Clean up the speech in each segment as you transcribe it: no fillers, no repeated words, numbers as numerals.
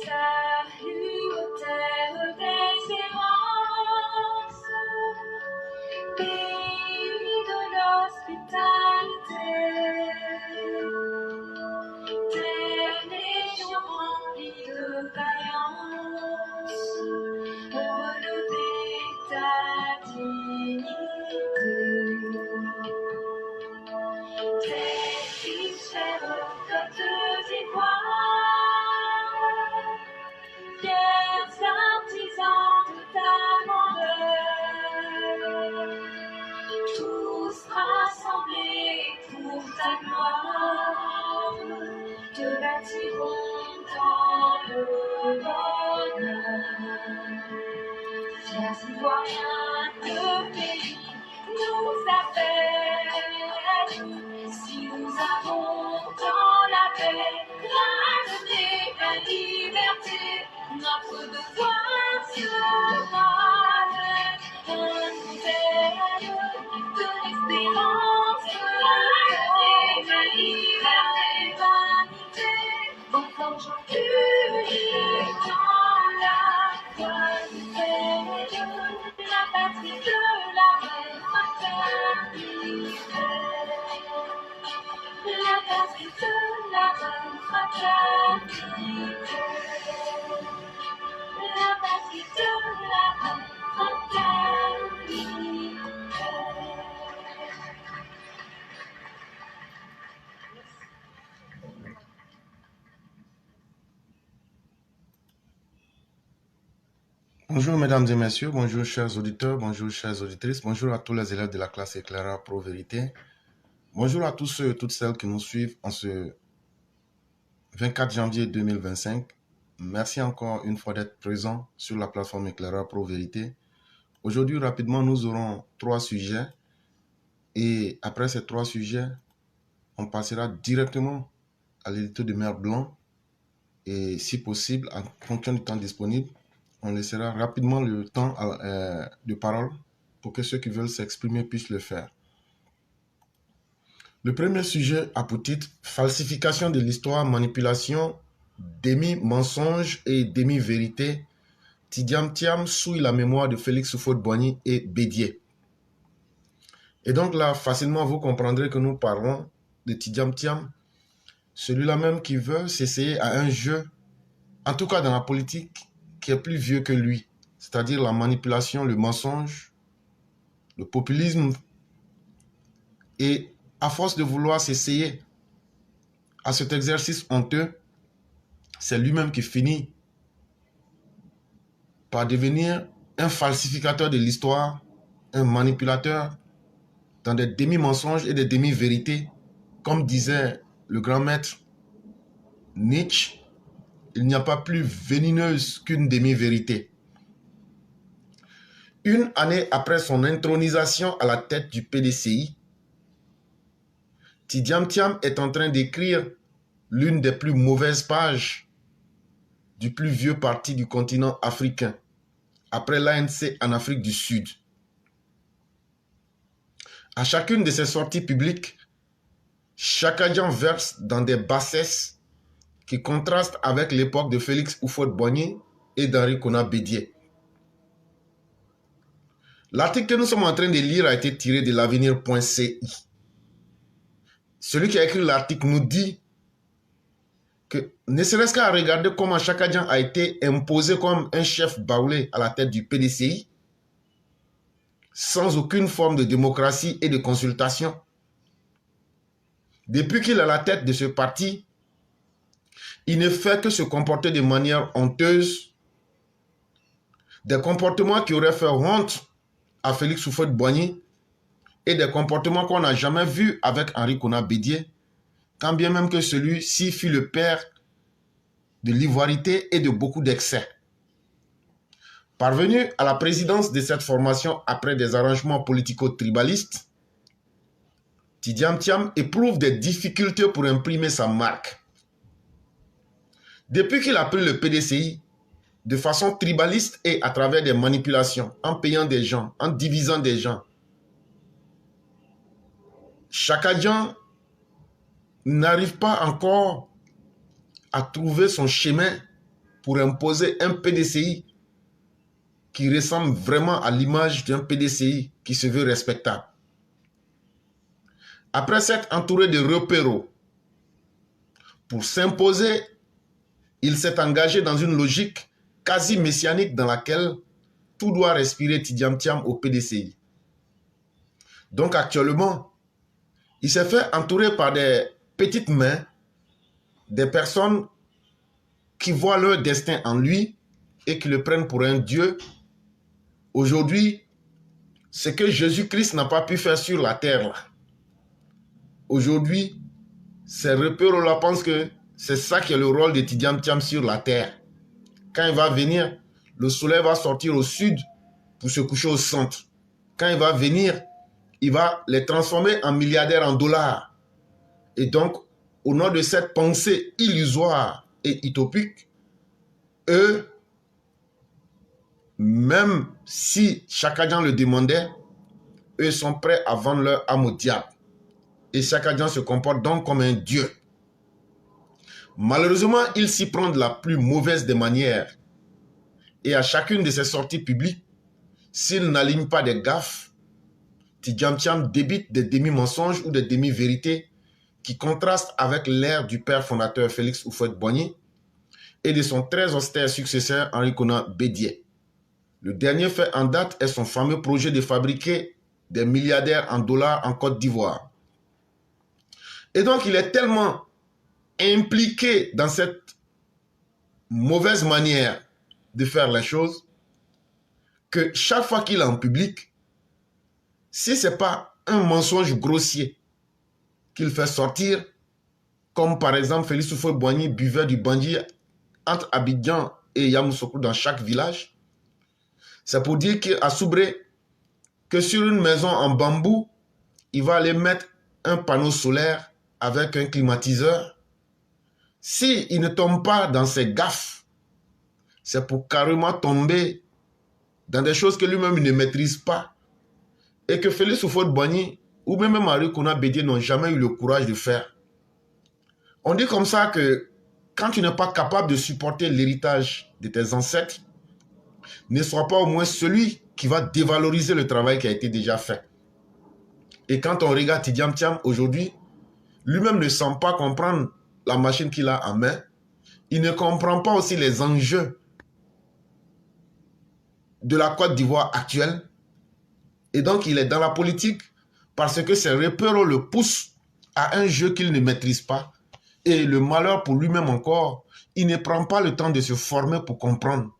Salut aux terres d'espérance, pays de l'hospitalité, terre légion remplie de vaillance, pour relever ta dignité. Terre qui chère comme deux étoiles, fiers artisans de ta grandeur, tous rassemblés pour ta gloire, te bâtirons dans le bonheur. Fiers citoyens de pays nous appellent, si nous avons dans la paix, la la liberté, notre devoir sera d'être un modèle de l'espérance, la liberté, en forgeant unique dans la voie nouvelle, la patrie de la fraternité. La patrie de la fraternité. La patrie de la fraternité. Bonjour mesdames et messieurs, bonjour chers auditeurs, bonjour chères auditrices, bonjour à tous les élèves de la classe Éclaireur Pro Vérité. Bonjour à tous ceux et toutes celles qui nous suivent en ce 24 janvier 2025. Merci encore une fois d'être présents sur la plateforme Éclaireur Pro Vérité. Aujourd'hui, rapidement, nous aurons 3 sujets. Et après ces 3 sujets, on passera directement à l'édito de Mère Blanc. Et si possible, en fonction du temps disponible, on laissera rapidement le temps de parole pour que ceux qui veulent s'exprimer puissent le faire. Le premier sujet a pour titre « Falsification de l'histoire, manipulation, demi-mensonge et demi-vérité. Tidjam Thiam souille la mémoire de Félix Houphouët-Boigny et Bédié ». Et donc là, facilement, vous comprendrez que nous parlons de Tidjam Thiam, celui-là même qui veut s'essayer à un jeu, en tout cas dans la politique, qui est plus vieux que lui, c'est-à-dire la manipulation, le mensonge, le populisme. Et à force de vouloir s'essayer à cet exercice honteux, c'est lui-même qui finit par devenir un falsificateur de l'histoire, un manipulateur dans des demi-mensonges et des demi-vérités. Comme disait le grand maître Nietzsche, il n'y a pas plus venineuse qu'une demi-vérité. Une année après son intronisation à la tête du PDCI, Tidjam Thiam est en train d'écrire l'une des plus mauvaises pages du plus vieux parti du continent africain, après l'ANC en Afrique du Sud. À chacune de ses sorties publiques, Chakadjan verse dans des bassesses qui contrastent avec l'époque de Félix Houphouët-Boigny et d'Henri Konan Bédié. L'article que nous sommes en train de lire a été tiré de l'avenir.ci. Celui qui a écrit l'article nous dit que, ne serait-ce qu'à regarder comment Chakadjan a été imposé comme un chef baoulé à la tête du PDCI, sans aucune forme de démocratie et de consultation. Depuis qu'il est à la tête de ce parti, il ne fait que se comporter de manière honteuse, des comportements qui auraient fait honte à Félix Houphouët-Boigny et des comportements qu'on n'a jamais vus avec Henri Konan Bédié, quand bien même que celui-ci fut le père de l'ivoirité et de beaucoup d'excès. Parvenu à la présidence de cette formation après des arrangements politico-tribalistes, Tidjam Thiam éprouve des difficultés pour imprimer sa marque. Depuis qu'il a pris le PDCI, de façon tribaliste et à travers des manipulations, en payant des gens, en divisant des gens, Chakadjan n'arrive pas encore à trouver son chemin pour imposer un PDCI qui ressemble vraiment à l'image d'un PDCI qui se veut respectable. Après s'être entouré de repéros, pour s'imposer, il s'est engagé dans une logique quasi messianique dans laquelle tout doit respirer Tidiam Thiam au PDCI. Donc actuellement, il s'est fait entourer par des petites mains, des personnes qui voient leur destin en lui et qui le prennent pour un Dieu. Aujourd'hui, ce que Jésus-Christ n'a pas pu faire sur la terre, là. Aujourd'hui, ces repères-là pensent que c'est ça qui est le rôle de Tidiam Thiam sur la terre. Quand il va venir, le soleil va sortir au sud pour se coucher au centre. Quand il va venir, il va les transformer en milliardaires en dollars. Et donc, au nom de cette pensée illusoire et utopique, eux, même si Chakadjan le demandait, eux sont prêts à vendre leur âme au diable. Et Chakadjan se comporte donc comme un dieu. Malheureusement, il s'y prend de la plus mauvaise des manières. Et à chacune de ses sorties publiques, s'il n'aligne pas des gaffes, Tidiam Thiam débite des demi-mensonges ou des demi-vérités qui contrastent avec l'ère du père fondateur Félix Houphouët-Boigny et de son très austère successeur Henri Konan Bédié. Le dernier fait en date est son fameux projet de fabriquer des milliardaires en dollars en Côte d'Ivoire. Et donc, il est tellement impliqué dans cette mauvaise manière de faire les choses que chaque fois qu'il est en public, si ce n'est pas un mensonge grossier qu'il fait sortir, comme par exemple Félix Houphouët-Boigny buvait du bandit entre Abidjan et Yamoussoukro dans chaque village, c'est pour dire qu'à Soubré, que sur une maison en bambou, il va aller mettre un panneau solaire avec un climatiseur. S'il ne tombe pas dans ses gaffes, c'est pour carrément tomber dans des choses que lui-même ne maîtrise pas et que Félix Houphouët-Boigny ou même Henri Konan Bédié n'ont jamais eu le courage de faire. On dit comme ça que quand tu n'es pas capable de supporter l'héritage de tes ancêtres, ne sois pas au moins celui qui va dévaloriser le travail qui a été déjà fait. Et quand on regarde Tidiam Thiam aujourd'hui, lui-même ne semble pas comprendre la machine qu'il a en main. Il ne comprend pas aussi les enjeux de la Côte d'Ivoire actuelle. Et donc, il est dans la politique parce que ses repères le poussent à un jeu qu'il ne maîtrise pas. Et le malheur pour lui-même encore, il ne prend pas le temps de se former pour comprendre.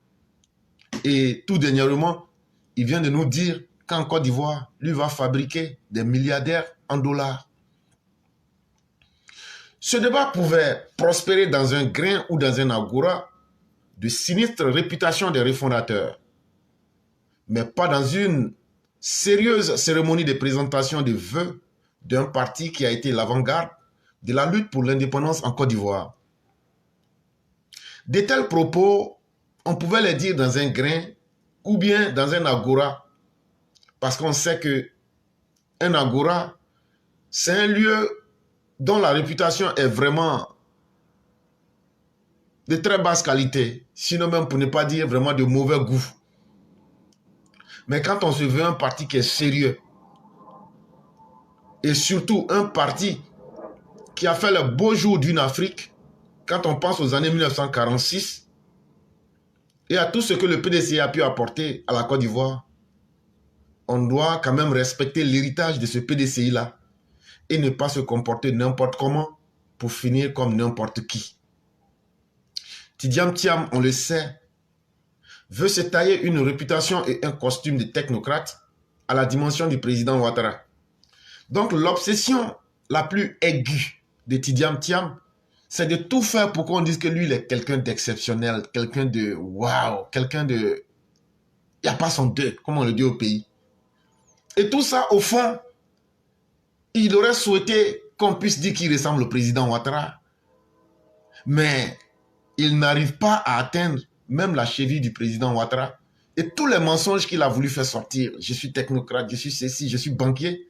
Et tout dernièrement, il vient de nous dire qu'en Côte d'Ivoire, lui va fabriquer des milliardaires en dollars. Ce débat pouvait prospérer dans un grain ou dans un agora de sinistre réputation des refondateurs, mais pas dans une sérieuse cérémonie de présentation de vœux d'un parti qui a été l'avant-garde de la lutte pour l'indépendance en Côte d'Ivoire. De tels propos, on pouvait les dire dans un grain ou bien dans un agora, parce qu'on sait que un agora, c'est un lieu dont la réputation est vraiment de très basse qualité, sinon même pour ne pas dire vraiment de mauvais goût. Mais quand on se veut un parti qui est sérieux, et surtout un parti qui a fait le beau jour d'une Afrique, quand on pense aux années 1946, et à tout ce que le PDCI a pu apporter à la Côte d'Ivoire, on doit quand même respecter l'héritage de ce PDCI-là et ne pas se comporter n'importe comment pour finir comme n'importe qui. Tidiam Thiam, on le sait, veut se tailler une réputation et un costume de technocrate à la dimension du président Ouattara. Donc l'obsession la plus aiguë de Tidiam Thiam, c'est de tout faire pour qu'on dise que lui, il est quelqu'un d'exceptionnel, quelqu'un de waouh, quelqu'un de... Il n'y a pas son deux, comme on le dit au pays. Et tout ça, au fond, il aurait souhaité qu'on puisse dire qu'il ressemble au président Ouattara. Mais il n'arrive pas à atteindre même la cheville du président Ouattara. Et tous les mensonges qu'il a voulu faire sortir, je suis technocrate, je suis ceci, je suis banquier,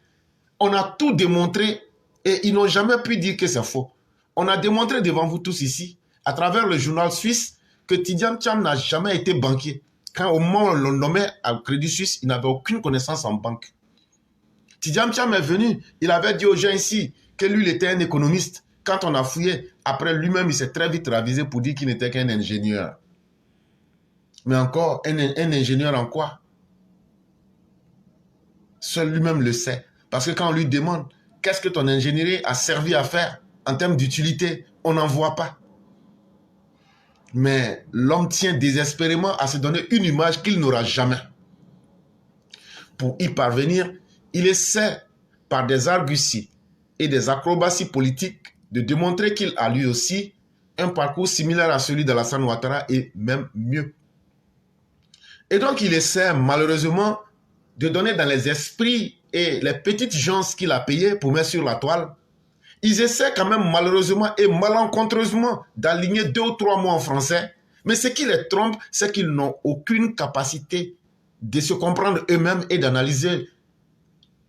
On a tout démontré et ils n'ont jamais pu dire que c'est faux. On a démontré devant vous tous ici, à travers le journal suisse, que Tidjane Thiam n'a jamais été banquier. Quand au moment où on le nommait à Crédit Suisse, il n'avait aucune connaissance en banque. Tidjane Thiam est venu, il avait dit aux gens ici que lui, il était un économiste. Quand on a fouillé, après lui-même, il s'est très vite ravisé pour dire qu'il n'était qu'un ingénieur. Mais encore, un ingénieur en quoi? Seul lui-même le sait. Parce que quand on lui demande, qu'est-ce que ton ingénierie a servi à faire en termes d'utilité, on n'en voit pas. Mais l'homme tient désespérément à se donner une image qu'il n'aura jamais. Pour y parvenir, il essaie, par des arguties et des acrobaties politiques, de démontrer qu'il a lui aussi un parcours similaire à celui d'Alassane Ouattara et même mieux. Et donc il essaie malheureusement de donner dans les esprits et les petites gens qu'il a payées pour mettre sur la toile. Ils essaient quand même malheureusement et malencontreusement d'aligner 2 ou 3 mots en français. Mais ce qui les trompe, c'est qu'ils n'ont aucune capacité de se comprendre eux-mêmes et d'analyser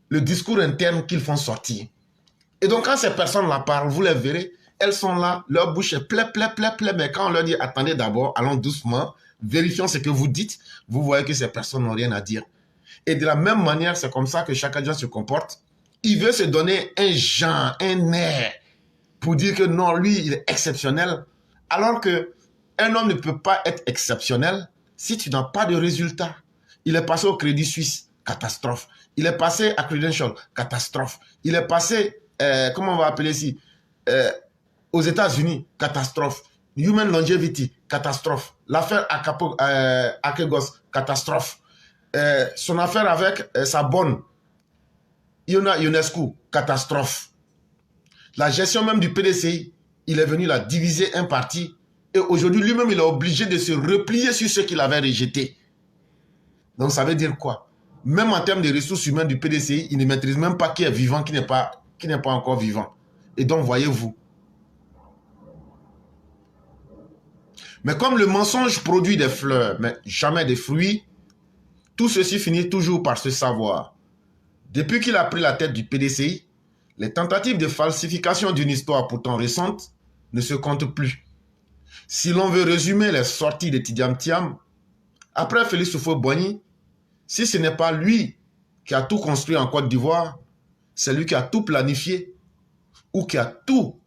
le discours interne qu'ils font sortir. Et donc quand ces personnes-là parlent, vous les verrez, elles sont là, leur bouche est pleine, mais quand on leur dit, attendez d'abord, allons doucement, vérifions ce que vous dites, vous voyez que ces personnes n'ont rien à dire. Et de la même manière, c'est comme ça que chaque agent se comporte. Il veut se donner un genre, un air, pour dire que non, lui, il est exceptionnel, alors qu'un homme ne peut pas être exceptionnel si tu n'as pas de résultat. Il est passé au Crédit Suisse, catastrophe. Il est passé à Credential, catastrophe. Il est passé, comment on va appeler ici, aux États-Unis, catastrophe. Human Longevity, catastrophe. L'affaire Akegos, catastrophe. Son affaire avec sa bonne, Ionescu, catastrophe. La gestion même du PDCI, il est venu la diviser un parti et aujourd'hui lui-même il est obligé de se replier sur ce qu'il avait rejeté. Donc ça veut dire quoi? Même en termes de ressources humaines du PDCI, il ne maîtrise même pas qui est vivant, qui n'est pas encore vivant. Et donc voyez-vous. Mais comme le mensonge produit des fleurs, mais jamais des fruits, tout ceci finit toujours par se savoir. Depuis qu'il a pris la tête du PDCI, les tentatives de falsification d'une histoire pourtant récente ne se comptent plus. Si l'on veut résumer les sorties de Tidjane Thiam, après Félix Houphouët-Boigny, si ce n'est pas lui qui a tout construit en Côte d'Ivoire, c'est lui qui a tout planifié ou qui a tout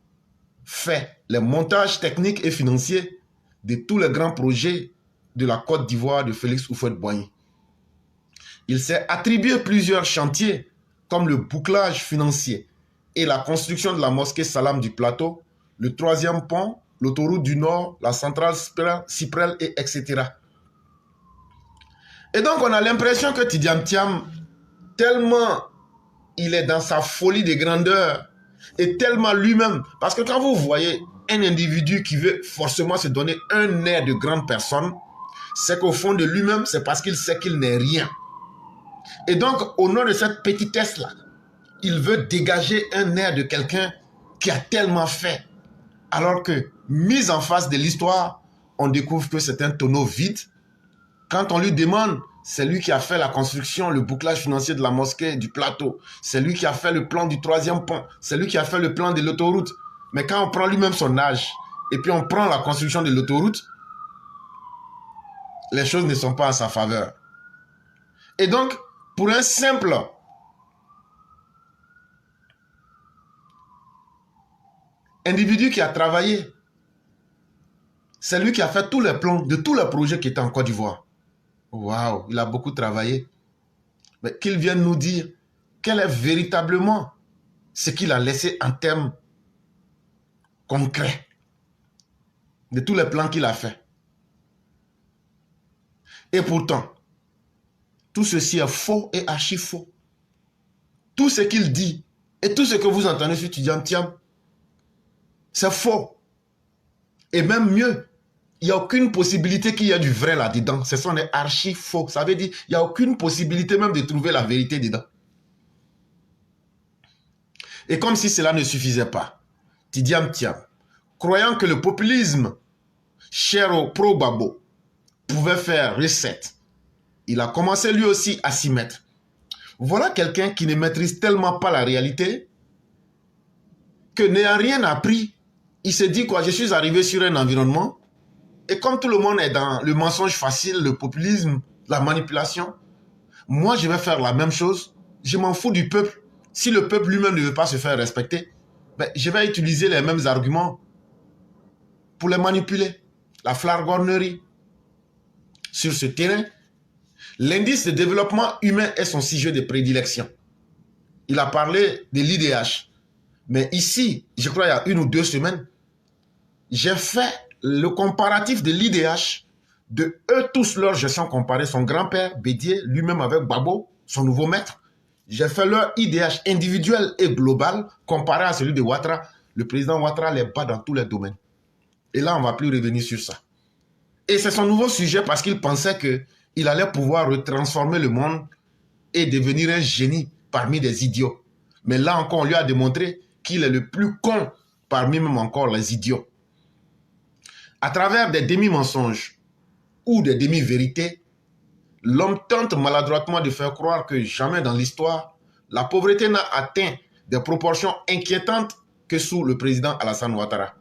fait, les montages techniques et financiers de tous les grands projets de la Côte d'Ivoire de Félix Houphouët-Boigny. Il s'est attribué plusieurs chantiers comme le bouclage financier et la construction de la mosquée Salam du Plateau, le 3e pont, l'autoroute du Nord, la centrale Cyprel, etc. Et donc on a l'impression que Tidjane Thiam, tellement il est dans sa folie de grandeur, et tellement lui-même, parce que quand vous voyez un individu qui veut forcément se donner un air de grande personne, c'est qu'au fond de lui-même, c'est parce qu'il sait qu'il n'est rien. Et donc, au nom de cette petitesse-là, il veut dégager un air de quelqu'un qui a tellement fait. Alors que, mis en face de l'histoire, on découvre que c'est un tonneau vide. Quand on lui demande, c'est lui qui a fait la construction, le bouclage financier de la mosquée du Plateau. C'est lui qui a fait le plan du 3e pont. C'est lui qui a fait le plan de l'autoroute. Mais quand on prend lui-même son âge, et puis on prend la construction de l'autoroute, les choses ne sont pas à sa faveur. Et donc, pour un simple individu qui a travaillé, c'est lui qui a fait tous les plans de tous les projets qui étaient en Côte d'Ivoire. Waouh, il a beaucoup travaillé. Mais qu'il vienne nous dire quel est véritablement ce qu'il a laissé en termes concrets de tous les plans qu'il a fait. Et pourtant, tout ceci est faux et archi faux. Tout ce qu'il dit et tout ce que vous entendez sur Tidjane Thiam, c'est faux. Et même mieux, il n'y a aucune possibilité qu'il y ait du vrai là-dedans. Ce sont des archi faux. Ça veut dire qu'il n'y a aucune possibilité même de trouver la vérité dedans. Et comme si cela ne suffisait pas, Tidjane Thiam, croyant que le populisme cher au pro-Babo pouvait faire recette, il a commencé lui aussi à s'y mettre. Voilà quelqu'un qui ne maîtrise tellement pas la réalité que n'ayant rien appris, il se dit quoi, je suis arrivé sur un environnement et comme tout le monde est dans le mensonge facile, le populisme, la manipulation, moi je vais faire la même chose, je m'en fous du peuple. Si le peuple lui-même ne veut pas se faire respecter, ben, je vais utiliser les mêmes arguments pour les manipuler. La flagornerie. Sur ce terrain, l'indice de développement humain est son sujet de prédilection. Il a parlé de l'IDH. Mais ici, je crois il y a 1 ou 2 semaines, j'ai fait le comparatif de l'IDH, de eux tous leur gestion comparée, son grand-père Bédié, lui-même avec Babo, son nouveau maître. J'ai fait leur IDH individuel et global comparé à celui de Ouattara. Le président Ouattara les bat dans tous les domaines. Et là, on ne va plus revenir sur ça. Et c'est son nouveau sujet parce qu'il pensait qu'il allait pouvoir retransformer le monde et devenir un génie parmi des idiots. Mais là encore, on lui a démontré qu'il est le plus con parmi même encore les idiots. À travers des demi-mensonges ou des demi-vérités, l'homme tente maladroitement de faire croire que jamais dans l'histoire, la pauvreté n'a atteint des proportions inquiétantes que sous le président Alassane Ouattara.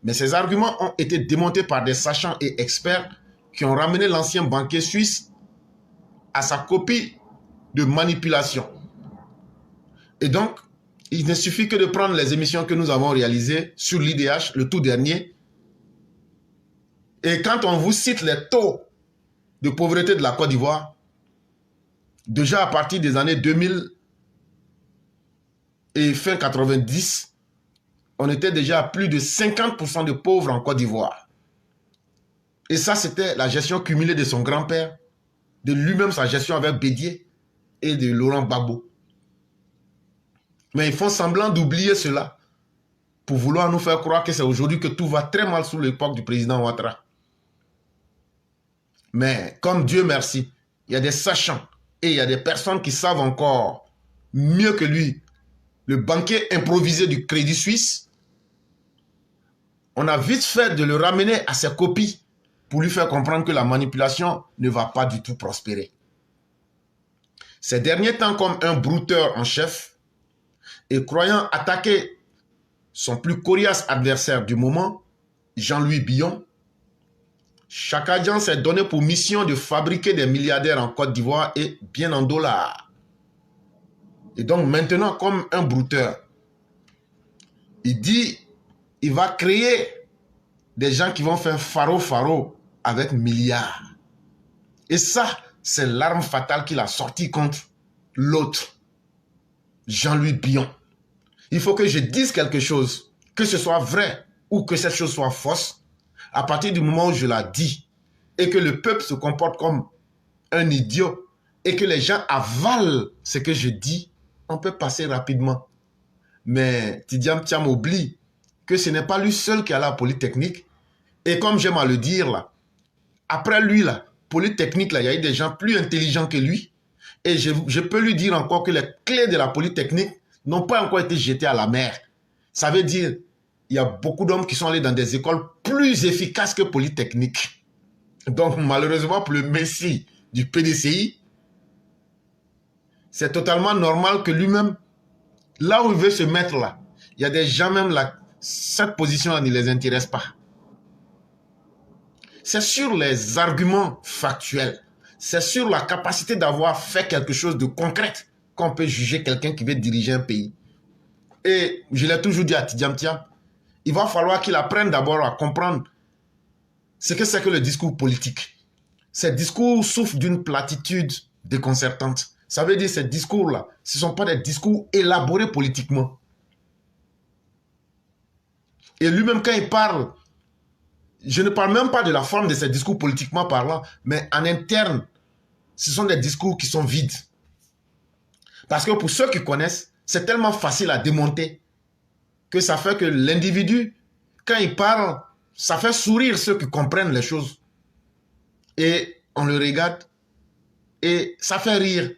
Mais ces arguments ont été démontés par des sachants et experts qui ont ramené l'ancien banquier suisse à sa copie de manipulation. Et donc, il ne suffit que de prendre les émissions que nous avons réalisées sur l'IDH, le tout dernier. Et quand on vous cite les taux de pauvreté de la Côte d'Ivoire, déjà à partir des années 2000 et fin 90, on était déjà à plus de 50% de pauvres en Côte d'Ivoire. Et ça, c'était la gestion cumulée de son grand-père, de lui-même sa gestion avec Bédié et de Laurent Gbagbo. Mais ils font semblant d'oublier cela pour vouloir nous faire croire que c'est aujourd'hui que tout va très mal sous l'époque du président Ouattara. Mais comme Dieu merci, il y a des sachants et il y a des personnes qui savent encore mieux que lui. Le banquier improvisé du Crédit Suisse, on a vite fait de le ramener à ses copies pour lui faire comprendre que la manipulation ne va pas du tout prospérer. Ces derniers temps, comme un brouteur en chef, et croyant attaquer son plus coriace adversaire du moment, Jean-Louis Billon, Chakajan s'est donné pour mission de fabriquer des milliardaires en Côte d'Ivoire et bien en dollars. Et donc maintenant, comme un brouteur, il dit, il va créer des gens qui vont faire faro avec milliards. Et ça, c'est l'arme fatale qu'il a sortie contre l'autre, Jean-Louis Billon. Il faut que je dise quelque chose, que ce soit vrai ou que cette chose soit fausse, à partir du moment où je la dis et que le peuple se comporte comme un idiot et que les gens avalent ce que je dis, on peut passer rapidement. Mais Tidiam Thiam oublie que ce n'est pas lui seul qui a la Polytechnique. Et comme j'aime à le dire, là, après lui, là, Polytechnique, là, il y a eu des gens plus intelligents que lui. Et je peux lui dire encore que les clés de la Polytechnique n'ont pas encore été jetées à la mer. Ça veut dire il y a beaucoup d'hommes qui sont allés dans des écoles plus efficaces que Polytechnique. Donc, malheureusement, pour le messie du PDCI, c'est totalement normal que lui-même, là où il veut se mettre là, il y a des gens même là, cette position-là ne les intéresse pas. C'est sur les arguments factuels, c'est sur la capacité d'avoir fait quelque chose de concret qu'on peut juger quelqu'un qui veut diriger un pays. Et je l'ai toujours dit à Tidiam Thiam, il va falloir qu'il apprenne d'abord à comprendre ce que c'est que le discours politique. Ces discours souffrent d'une platitude déconcertante. Ça veut dire que ces discours-là, ce ne sont pas des discours élaborés politiquement. Et lui-même, quand il parle, je ne parle même pas de la forme de ces discours politiquement parlant, mais en interne, ce sont des discours qui sont vides. Parce que pour ceux qui connaissent, c'est tellement facile à démonter que ça fait que l'individu, quand il parle, ça fait sourire ceux qui comprennent les choses. Et on le regarde et ça fait rire.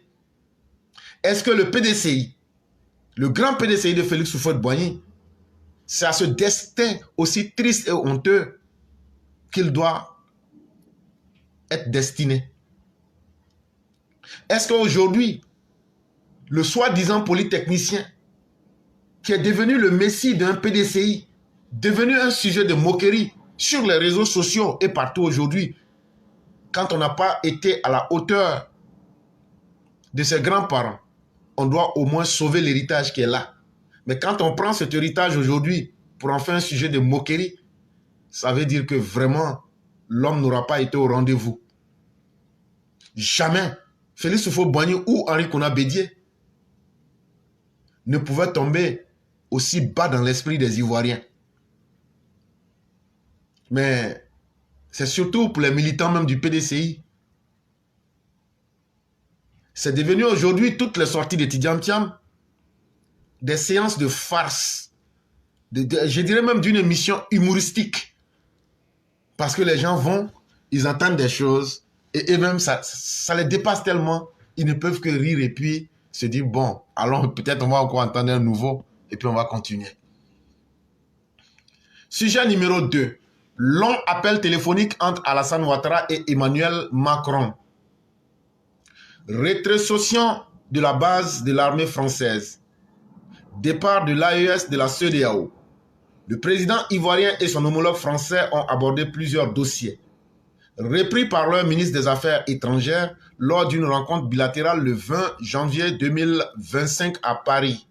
Est-ce que le PDCI, le grand PDCI de Félix Houphouët-Boigny, c'est à ce destin aussi triste et honteux qu'il doit être destiné? Est-ce qu'aujourd'hui, le soi-disant polytechnicien, qui est devenu le messie d'un PDCI, devenu un sujet de moquerie sur les réseaux sociaux et partout aujourd'hui, quand on n'a pas été à la hauteur de ses grands-parents, on doit au moins sauver l'héritage qui est là. Mais quand on prend cet héritage aujourd'hui pour en faire un sujet de moquerie, ça veut dire que vraiment, l'homme n'aura pas été au rendez-vous. Jamais Félix Houphouët-Boigny ou Henri Konan Bédié ne pouvaient tomber aussi bas dans l'esprit des Ivoiriens. Mais c'est surtout pour les militants même du PDCI. C'est devenu aujourd'hui toutes les sorties de Tidjam Thiam des séances de farce, je dirais même d'une émission humoristique. Parce que les gens vont, ils entendent des choses et même ça les dépasse tellement, ils ne peuvent que rire et puis se dire bon, alors peut-être on va encore entendre un nouveau et puis on va continuer. Sujet numéro 2. Long appel téléphonique entre Alassane Ouattara et Emmanuel Macron. Rétrocession de la base de l'armée française. Départ de l'AES de la CEDEAO. Le président ivoirien et son homologue français ont abordé plusieurs dossiers, repris par leur ministre des Affaires étrangères lors d'une rencontre bilatérale le 20 janvier 2025 à Paris.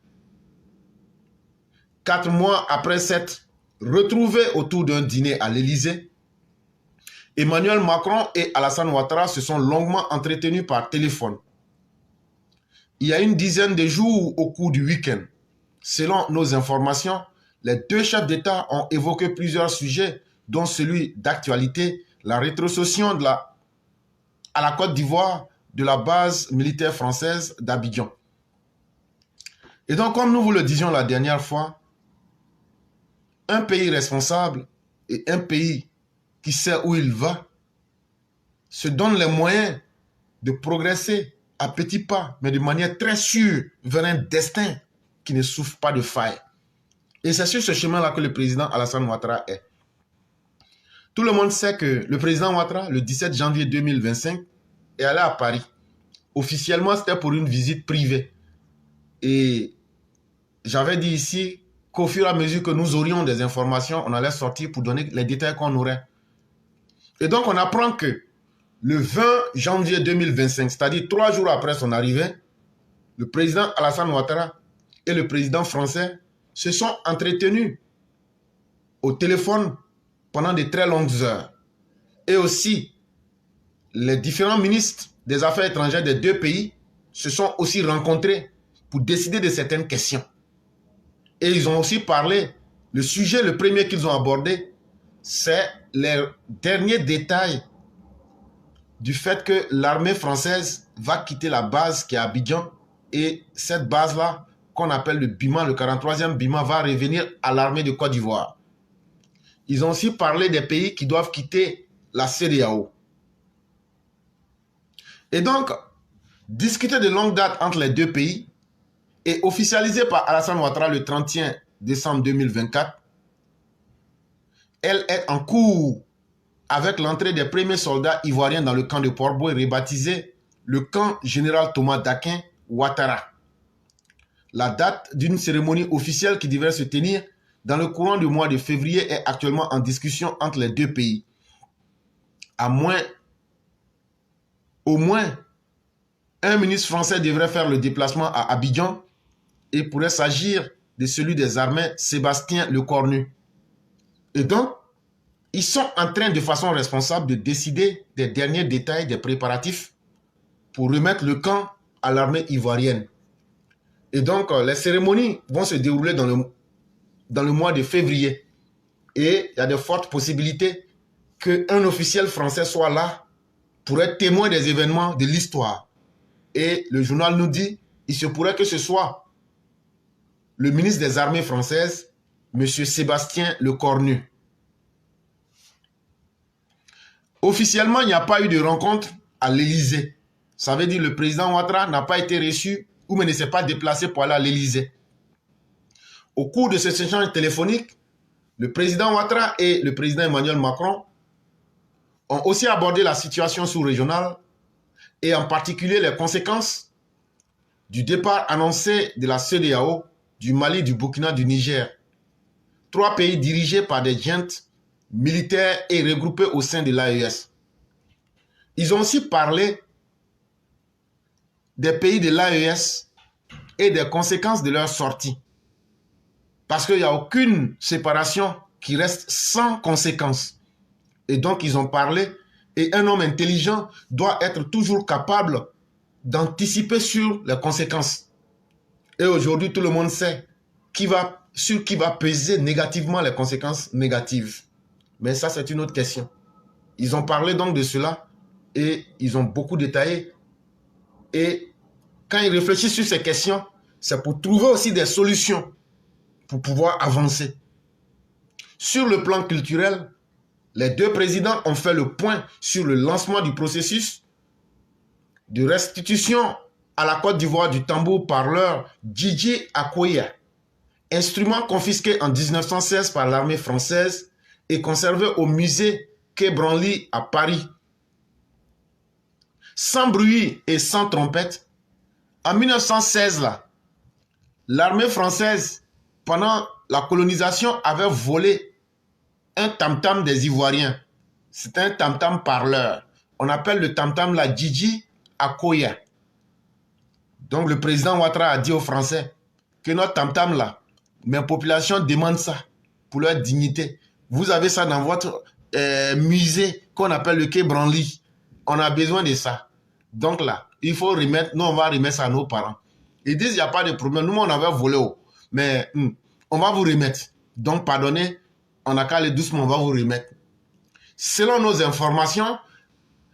4 mois après s'être retrouvés autour d'un dîner à l'Élysée, Emmanuel Macron et Alassane Ouattara se sont longuement entretenus par téléphone. Il y a une dizaine de jours au cours du week-end. Selon nos informations, les deux chefs d'État ont évoqué plusieurs sujets, dont celui d'actualité, la rétrocession à la Côte d'Ivoire de la base militaire française d'Abidjan. Et donc, comme nous vous le disions la dernière fois, un pays responsable et un pays qui sait où il va se donne les moyens de progresser à petits pas, mais de manière très sûre vers un destin qui ne souffre pas de faille. Et c'est sur ce chemin-là que le président Alassane Ouattara est. Tout le monde sait que le président Ouattara, le 17 janvier 2025, est allé à Paris. Officiellement, c'était pour une visite privée. Et j'avais dit ici qu'au fur et à mesure que nous aurions des informations, on allait sortir pour donner les détails qu'on aurait. Et donc, on apprend que le 20 janvier 2025, c'est-à-dire 3 jours après son arrivée, le président Alassane Ouattara et le président français se sont entretenus au téléphone pendant de très longues heures. Et aussi, les différents ministres des Affaires étrangères des deux pays se sont aussi rencontrés pour décider de certaines questions. Et ils ont aussi parlé, le sujet, le premier qu'ils ont abordé, c'est les derniers détails du fait que l'armée française va quitter la base qui est à Abidjan et cette base-là, qu'on appelle le BIMA, le 43e BIMA, va revenir à l'armée de Côte d'Ivoire. Ils ont aussi parlé des pays qui doivent quitter la CEDEAO. Et donc, discuter de longue date entre les deux pays et officialisé par Alassane Ouattara le 31 décembre 2024, elle est en cours avec l'entrée des premiers soldats ivoiriens dans le camp de Port-Boué, rebaptisé le camp général Thomas Dakin Ouattara. La date d'une cérémonie officielle qui devrait se tenir dans le courant du mois de février est actuellement en discussion entre les deux pays. Au moins, un ministre français devrait faire le déplacement à Abidjan et pourrait s'agir de celui des armées Sébastien Lecornu. Et donc, ils sont en train de façon responsable de décider des derniers détails des préparatifs pour remettre le camp à l'armée ivoirienne. Et donc, les cérémonies vont se dérouler dans le mois de février. Et il y a de fortes possibilités qu'un officiel français soit là pour être témoin des événements de l'histoire. Et le journal nous dit, il se pourrait que ce soit le ministre des Armées françaises, M. Sébastien Lecornu. Officiellement, il n'y a pas eu de rencontre à l'Élysée. Ça veut dire que le président Ouattara n'a pas été reçu ou ne s'est pas déplacé pour aller à l'Élysée. Au cours de cet échange téléphonique, le président Ouattara et le président Emmanuel Macron ont aussi abordé la situation sous-régionale et en particulier les conséquences du départ annoncé de la CEDEAO, du Mali, du Burkina, du Niger. 3 pays dirigés par des juntes militaires et regroupés au sein de l'AES. Ils ont aussi parlé des pays de l'AES et des conséquences de leur sortie. Parce qu'il n'y a aucune séparation qui reste sans conséquences. Et donc, ils ont parlé, et un homme intelligent doit être toujours capable d'anticiper sur les conséquences. Et aujourd'hui, tout le monde sait sur qui va peser négativement les conséquences négatives. Mais ça, c'est une autre question. Ils ont parlé donc de cela, et ils ont beaucoup détaillé. Et quand ils réfléchissent sur ces questions, c'est pour trouver aussi des solutions pour pouvoir avancer. Sur le plan culturel, les 2 présidents ont fait le point sur le lancement du processus de restitution à la Côte d'Ivoire du tambour parleur Djidji Akoya, instrument confisqué en 1916 par l'armée française et conservé au musée Quai Branly à Paris. Sans bruit et sans trompette, en 1916, l'armée française, pendant la colonisation, avait volé un tam-tam des Ivoiriens. C'est un tam-tam parleur. On appelle le tam-tam la Djidji Akoya. Donc le président Ouattara a dit aux Français que notre tam-tam là, mes populations demandent ça pour leur dignité. Vous avez ça dans votre musée qu'on appelle le Quai Branly. On a besoin de ça. Donc là, il faut remettre, nous on va remettre ça à nos parents. Ils disent il n'y a pas de problème, nous on avait volé, mais on va vous remettre. Donc pardonnez, on n'a qu'à aller doucement, on va vous remettre. Selon nos informations,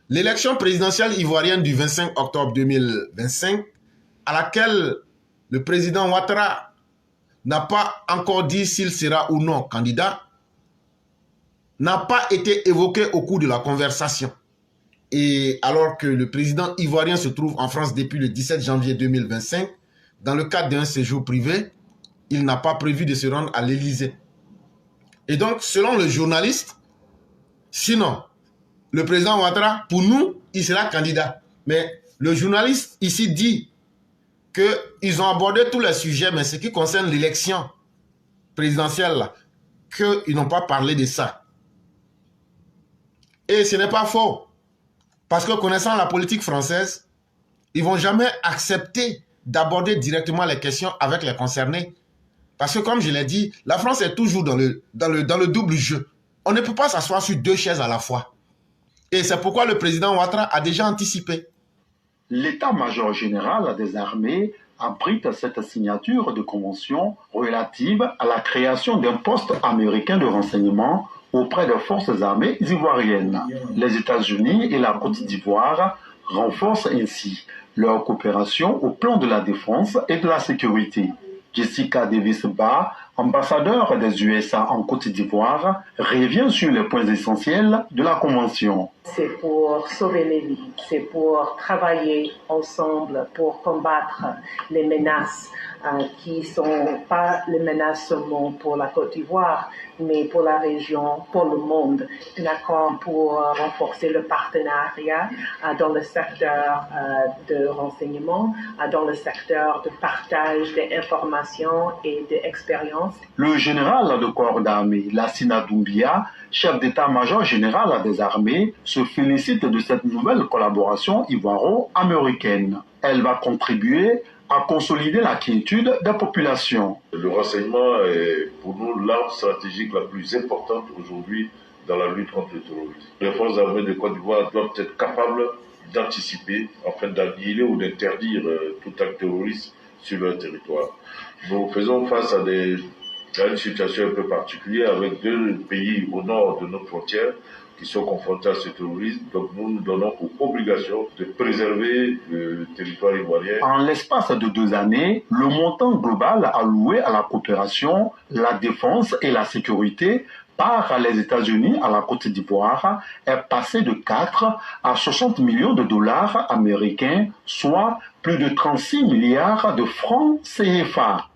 l'élection présidentielle ivoirienne du 25 octobre 2025, à laquelle le président Ouattara n'a pas encore dit s'il sera ou non candidat, n'a pas été évoquée au cours de la conversation. Et alors que le président ivoirien se trouve en France depuis le 17 janvier 2025, dans le cadre d'un séjour privé, il n'a pas prévu de se rendre à l'Élysée. Et donc, selon le journaliste, sinon, le président Ouattara, pour nous, il sera candidat. Mais le journaliste ici dit qu'ils ont abordé tous les sujets, mais ce qui concerne l'élection présidentielle, qu'ils n'ont pas parlé de ça. Et ce n'est pas faux. Parce que connaissant la politique française, ils ne vont jamais accepter d'aborder directement les questions avec les concernés. Parce que comme je l'ai dit, la France est toujours dans le double jeu. On ne peut pas s'asseoir sur 2 chaises à la fois. Et c'est pourquoi le président Ouattara a déjà anticipé. L'état-major général des armées abrite cette signature de convention relative à la création d'un poste américain de renseignement auprès des forces armées ivoiriennes. Les États-Unis et la Côte d'Ivoire renforcent ainsi leur coopération au plan de la défense et de la sécurité. Jessica Davis-Ba, ambassadeur des USA en Côte d'Ivoire, revient sur les points essentiels de la Convention. C'est pour sauver les vies, c'est pour travailler ensemble pour combattre les menaces qui ne sont pas les menaces seulement pour la Côte d'Ivoire, mais pour la région, pour le monde. Un accord pour renforcer le partenariat dans le secteur de renseignement, dans le secteur de partage d'informations et d'expériences. Le général de corps d'armée, Lassina Doumbia, chef d'état-major général des armées, se félicite de cette nouvelle collaboration ivoiro-américaine. Elle va contribuer à consolider la quiétude des populations. Le renseignement est pour nous l'arme stratégique la plus importante aujourd'hui dans la lutte contre le terrorisme. Les forces armées de Côte d'Ivoire doivent être capables d'anticiper afin d'annihiler ou d'interdire tout acte terroriste sur leur territoire. Nous faisons face à une situation un peu particulière avec 2 pays au nord de notre frontière qui sont confrontés à ce terrorisme. Donc nous nous donnons pour obligation de préserver le territoire ivoirien. En l'espace de 2 années, le montant global alloué à la coopération, la défense et la sécurité par les États-Unis à la Côte d'Ivoire est passé de 4 à 60 millions de dollars américains, soit plus de 36 milliards de francs CFA.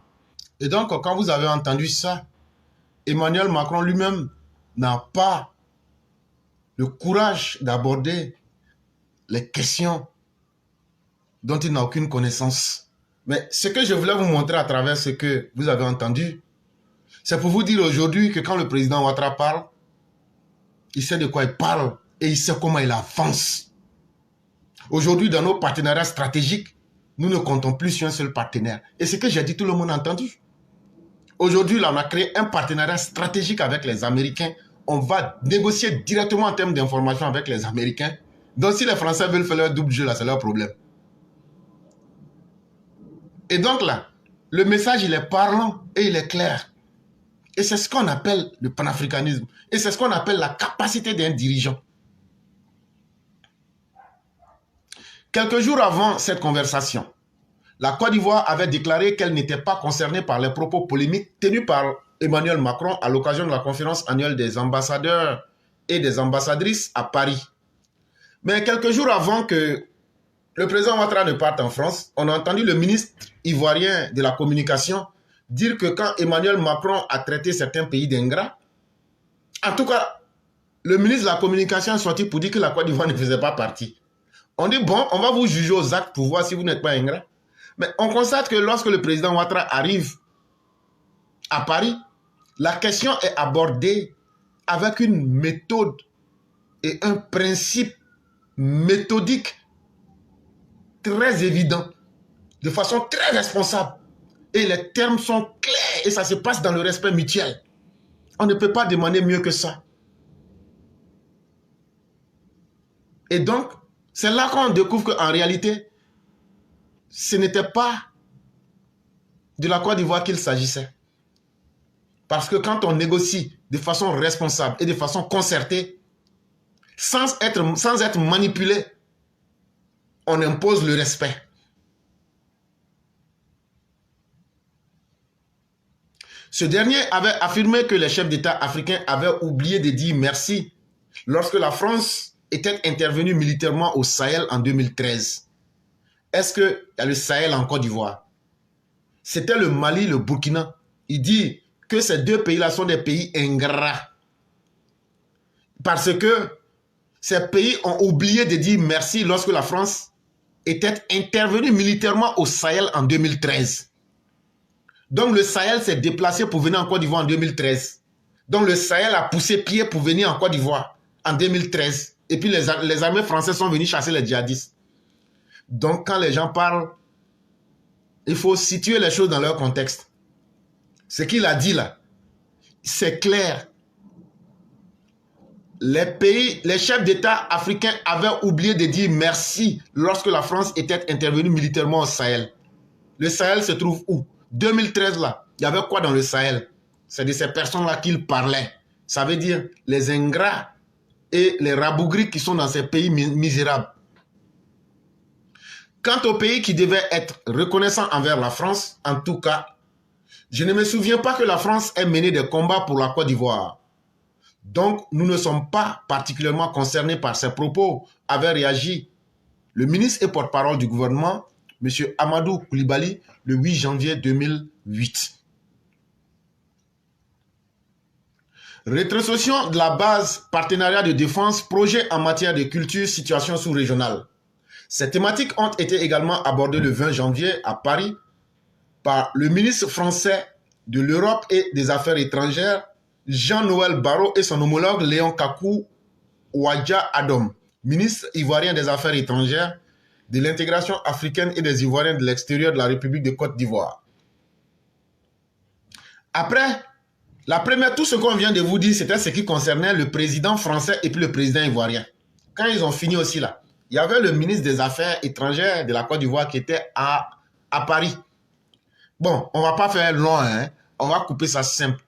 Et donc, quand vous avez entendu ça, Emmanuel Macron lui-même n'a pas le courage d'aborder les questions dont il n'a aucune connaissance. Mais ce que je voulais vous montrer à travers ce que vous avez entendu, c'est pour vous dire aujourd'hui que quand le président Ouattara parle, il sait de quoi il parle et il sait comment il avance. Aujourd'hui, dans nos partenariats stratégiques, nous ne comptons plus sur un seul partenaire. Et ce que j'ai dit, tout le monde a entendu. Aujourd'hui, là, on a créé un partenariat stratégique avec les Américains. On va négocier directement en termes d'information avec les Américains. Donc, si les Français veulent faire leur double jeu, là, c'est leur problème. Et donc là, le message, il est parlant et il est clair. Et c'est ce qu'on appelle le panafricanisme. Et c'est ce qu'on appelle la capacité d'un dirigeant. Quelques jours avant cette conversation, la Côte d'Ivoire avait déclaré qu'elle n'était pas concernée par les propos polémiques tenus par Emmanuel Macron à l'occasion de la conférence annuelle des ambassadeurs et des ambassadrices à Paris. Mais quelques jours avant que le président Ouattara ne parte en France, on a entendu le ministre ivoirien de la communication dire que quand Emmanuel Macron a traité certains pays d'ingrats, en tout cas, le ministre de la communication est sorti pour dire que la Côte d'Ivoire ne faisait pas partie. On dit, bon, on va vous juger aux actes pour voir si vous n'êtes pas ingrat. Mais on constate que lorsque le président Ouattara arrive à Paris, la question est abordée avec une méthode et un principe méthodique très évident, de façon très responsable. Et les termes sont clairs et ça se passe dans le respect mutuel. On ne peut pas demander mieux que ça. Et donc, c'est là qu'on découvre qu'en réalité, ce n'était pas de la Côte d'Ivoire qu'il s'agissait. Parce que quand on négocie de façon responsable et de façon concertée, sans être manipulé, on impose le respect. Ce dernier avait affirmé que les chefs d'État africains avaient oublié de dire merci lorsque la France était intervenue militairement au Sahel en 2013. Est-ce qu'il y a le Sahel en Côte d'Ivoire? C'était le Mali, le Burkina. Il dit que ces deux pays-là sont des pays ingrats. Parce que ces pays ont oublié de dire merci lorsque la France était intervenue militairement au Sahel en 2013. Donc le Sahel s'est déplacé pour venir en Côte d'Ivoire en 2013. Donc le Sahel a poussé pied pour venir en Côte d'Ivoire en 2013. Et puis les armées françaises sont venues chasser les djihadistes. Donc quand les gens parlent, il faut situer les choses dans leur contexte. Ce qu'il a dit là, c'est clair. Les chefs d'État africains avaient oublié de dire merci lorsque la France était intervenue militairement au Sahel. Le Sahel se trouve où? 2013 là, il y avait quoi dans le Sahel? C'est de ces personnes-là qu'il parlait. Ça veut dire les ingrats et les rabougris qui sont dans ces pays misérables. Quant aux pays qui devaient être reconnaissants envers la France, en tout cas, je ne me souviens pas que la France ait mené des combats pour la Côte d'Ivoire. Donc, nous ne sommes pas particulièrement concernés par ces propos, avait réagi le ministre et porte-parole du gouvernement, M. Amadou Koulibaly, le 8 janvier 2008. Rétrocession de la base partenariat de défense, projet en matière de culture, situation sous-régionale. Ces thématiques ont été également abordées le 20 janvier à Paris par le ministre français de l'Europe et des Affaires étrangères, Jean-Noël Barrot, et son homologue Léon Kakou Ouadja Adom, ministre ivoirien des Affaires étrangères, de l'intégration africaine et des Ivoiriens de l'extérieur de la République de Côte d'Ivoire. Après, tout ce qu'on vient de vous dire, c'était ce qui concernait le président français et puis le président ivoirien. Quand ils ont fini aussi là, il y avait le ministre des Affaires étrangères de la Côte d'Ivoire qui était à Paris. Bon, on ne va pas faire long, hein? On va couper ça simple.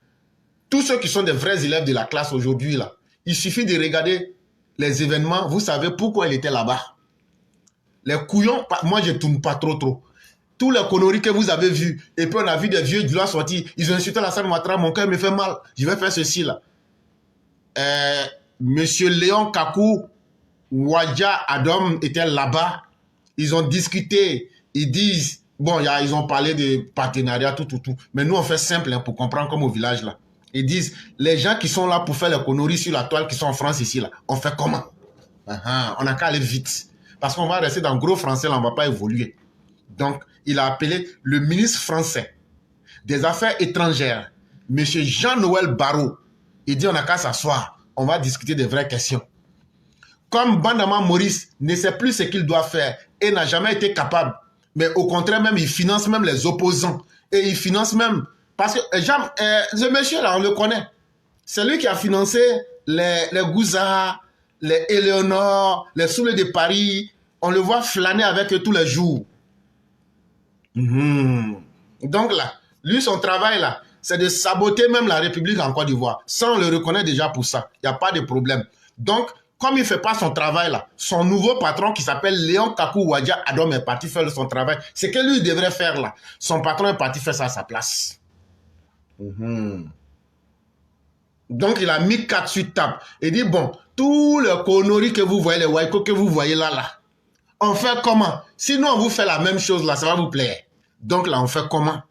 Tous ceux qui sont des vrais élèves de la classe aujourd'hui, là, il suffit de regarder les événements, vous savez pourquoi il était là-bas. Les couillons, moi je ne tourne pas trop. Tous les conneries que vous avez vus, et puis on a vu des vieux du loi sortir, ils ont insulté Alassane Ouattara, mon cœur me fait mal, je vais faire ceci là. Monsieur Léon Kakou Ouadja Adom était là-bas, ils ont discuté, ils disent, bon, ils ont parlé de partenariat, tout. Mais nous, on fait simple hein, pour comprendre comme au village là. Ils disent, les gens qui sont là pour faire les conneries sur la toile, qui sont en France ici là, on fait comment? On n'a qu'à aller vite. Parce qu'on va rester dans le gros français là, on ne va pas évoluer. Donc, il a appelé le ministre français des Affaires étrangères, M. Jean-Noël Barrot. Il dit on n'a qu'à s'asseoir, on va discuter des vraies questions. Comme Bandama Maurice ne sait plus ce qu'il doit faire et n'a jamais été capable, mais au contraire même, il finance même les opposants. Et il finance même, parce que ce monsieur-là, on le connaît. C'est lui qui a financé les Gouza, les Éléonore, les Soulés de Paris. On le voit flâner avec eux tous les jours. Donc là, lui, son travail là, c'est de saboter même la République en Côte d'Ivoire. Ça, on le reconnaît déjà pour ça. Il n'y a pas de problème. Donc, comme il ne fait pas son travail là, son nouveau patron qui s'appelle Léon Kakou Wadja Adom est parti faire son travail. C'est que lui, il devrait faire là. Son patron est parti faire ça à sa place. Donc, il a mis 4 sur table. Il dit, bon, tous les conneries que vous voyez, les waïko que vous voyez là, on fait comment? Sinon, on vous fait la même chose là, ça va vous plaire. Donc là, on fait comment?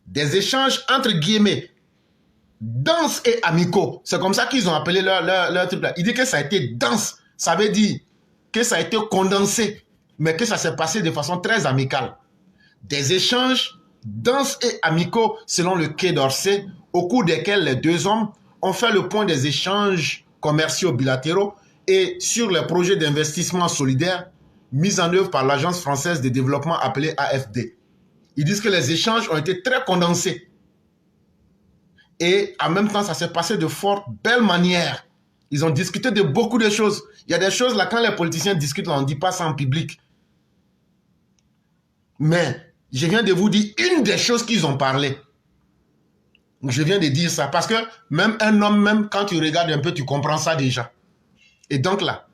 Des échanges entre guillemets, denses et amicaux. C'est comme ça qu'ils ont appelé leur truc là. Il dit que ça a été dense. Ça veut dire que ça a été condensé, mais que ça s'est passé de façon très amicale. Des échanges denses et amicaux selon le Quai d'Orsay, au cours desquels les deux hommes ont fait le point des échanges commerciaux bilatéraux et sur les projets d'investissement solidaire mis en œuvre par l'Agence française de développement appelée AFD. Ils disent que les échanges ont été très condensés. Et en même temps, ça s'est passé de fort belle manière. Ils ont discuté de beaucoup de choses. Il y a des choses là, quand les politiciens discutent, on ne dit pas ça en public. Mais je viens de vous dire une des choses qu'ils ont parlé. Je viens de dire ça parce que même un homme, même quand tu regardes un peu, tu comprends ça déjà. Et donc là,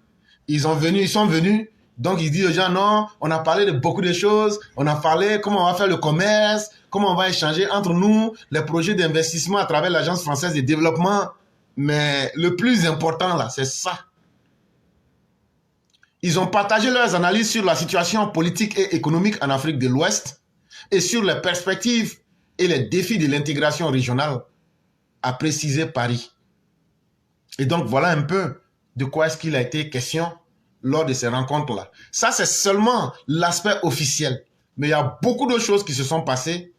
ils sont venus, donc ils disent aux gens, non, on a parlé de beaucoup de choses, on a parlé comment on va faire le commerce, comment on va échanger entre nous, les projets d'investissement à travers l'Agence française de développement. Mais le plus important là, c'est ça. Ils ont partagé leurs analyses sur la situation politique et économique en Afrique de l'Ouest et sur les perspectives et les défis de l'intégration régionale, a précisé Paris. Et donc voilà un peu de quoi est-ce qu'il a été question lors de ces rencontres-là. Ça, c'est seulement l'aspect officiel. Mais il y a beaucoup de choses qui se sont passées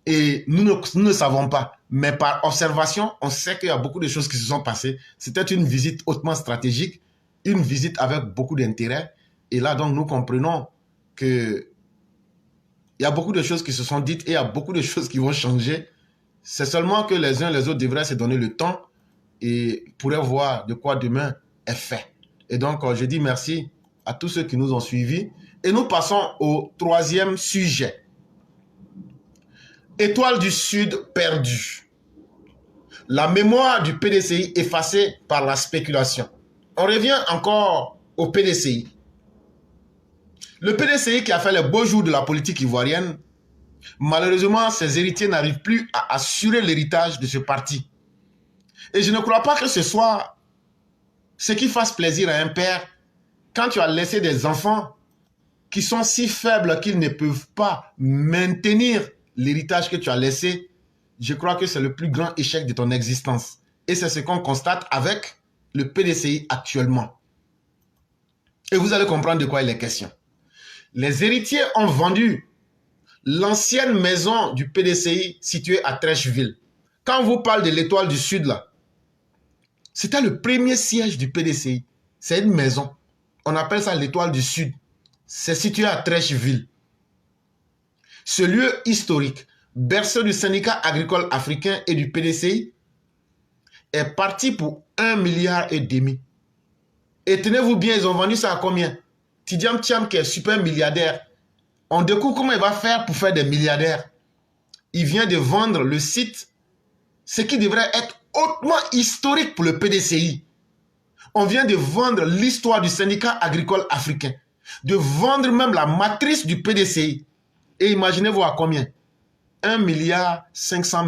et nous ne savons pas. Mais par observation, on sait qu'il y a beaucoup de choses qui se sont passées. C'était une visite hautement stratégique, une visite avec beaucoup d'intérêt. Et là, donc, nous comprenons que il y a beaucoup de choses qui se sont dites et il y a beaucoup de choses qui vont changer. C'est seulement que les uns et les autres devraient se donner le temps et pourraient voir de quoi demain est fait. Et donc, je dis merci à tous ceux qui nous ont suivis. Et nous passons au troisième sujet. Étoile du Sud perdue. La mémoire du PDCI effacée par la spéculation. On revient encore au PDCI. Le PDCI qui a fait les beaux jours de la politique ivoirienne, malheureusement, ses héritiers n'arrivent plus à assurer l'héritage de ce parti. Et je ne crois pas que ce soit ce qui fasse plaisir à un père quand tu as laissé des enfants qui sont si faibles qu'ils ne peuvent pas maintenir l'héritage que tu as laissé. Je crois que c'est le plus grand échec de ton existence. Et c'est ce qu'on constate avec le PDCI actuellement. Et vous allez comprendre de quoi il est question. Les héritiers ont vendu l'ancienne maison du PDCI située à Trècheville. Quand on vous parle de l'Étoile du Sud, là, c'était le premier siège du PDCI. C'est une maison. On appelle ça l'Étoile du Sud. C'est situé à Trècheville. Ce lieu historique, berceau du syndicat agricole africain et du PDCI, est parti pour 1,5 milliard. Et tenez-vous bien, ils ont vendu ça à combien? Tidjam Thiam, qui est super milliardaire, on découvre comment il va faire pour faire des milliardaires. Il vient de vendre le site, ce qui devrait être hautement historique pour le PDCI. On vient de vendre l'histoire du syndicat agricole africain, de vendre même la matrice du PDCI. Et imaginez-vous à combien? 1,5 milliard. 1,5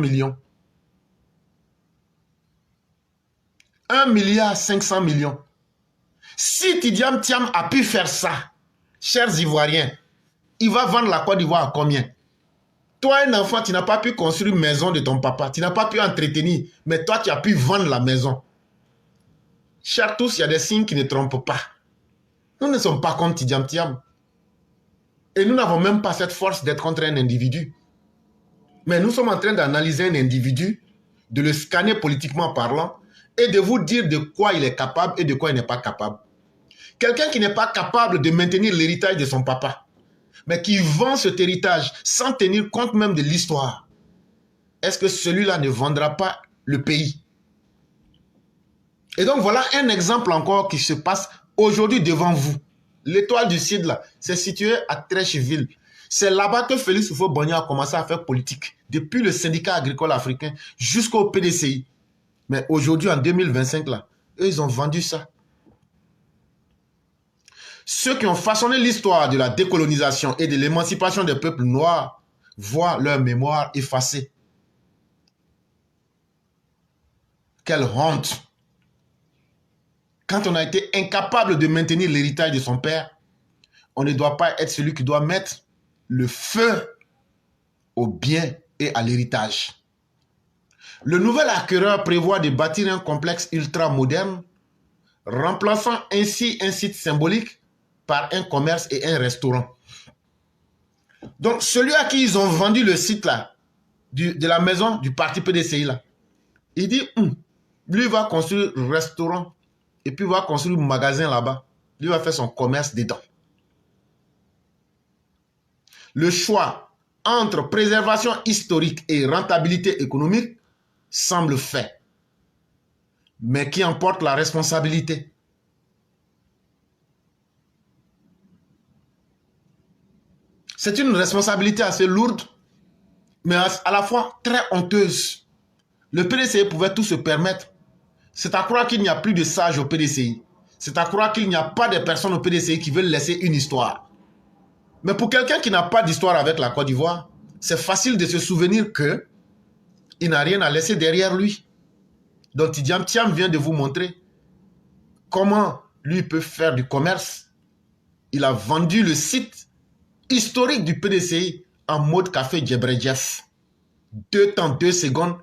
milliard. Si Tidjam Thiam a pu faire ça, chers Ivoiriens, il va vendre la Côte d'Ivoire à combien? Toi, un enfant, tu n'as pas pu construire une maison de ton papa, tu n'as pas pu entretenir, mais toi, tu as pu vendre la maison. Chers tous, il y a des signes qui ne trompent pas. Nous ne sommes pas contre Tidjam Thiam. Et nous n'avons même pas cette force d'être contre un individu. Mais nous sommes en train d'analyser un individu, de le scanner politiquement parlant et de vous dire de quoi il est capable et de quoi il n'est pas capable. Quelqu'un qui n'est pas capable de maintenir l'héritage de son papa, mais qui vend cet héritage sans tenir compte même de l'histoire, est-ce que celui-là ne vendra pas le pays? Et donc voilà un exemple encore qui se passe aujourd'hui devant vous. L'Étoile du Cid, là, c'est situé à Treichville. C'est là-bas que Félix Houphouët-Boigny a commencé à faire politique, depuis le syndicat agricole africain jusqu'au PDCI. Mais aujourd'hui, en 2025, là, eux, ils ont vendu ça. Ceux qui ont façonné l'histoire de la décolonisation et de l'émancipation des peuples noirs voient leur mémoire effacée. Quelle honte! Quand on a été incapable de maintenir l'héritage de son père, on ne doit pas être celui qui doit mettre le feu au bien et à l'héritage. Le nouvel acquéreur prévoit de bâtir un complexe ultra moderne, remplaçant ainsi un site symbolique par un commerce et un restaurant. Donc, celui à qui ils ont vendu le site là, de la maison du parti PDCI là, il dit, lui va construire un restaurant et puis va construire un magasin là-bas. Lui va faire son commerce dedans. Le choix entre préservation historique et rentabilité économique semble fait. Mais qui en porte la responsabilité? C'est une responsabilité assez lourde, mais à la fois très honteuse. Le PDCI pouvait tout se permettre. C'est à croire qu'il n'y a plus de sages au PDCI. C'est à croire qu'il n'y a pas de personnes au PDCI qui veulent laisser une histoire. Mais pour quelqu'un qui n'a pas d'histoire avec la Côte d'Ivoire, c'est facile de se souvenir qu'il n'a rien à laisser derrière lui. Donc Tidjam Thiam vient de vous montrer comment lui peut faire du commerce. Il a vendu le site historique du PDCI en mode café Djebredjef. 2 temps, 2 secondes,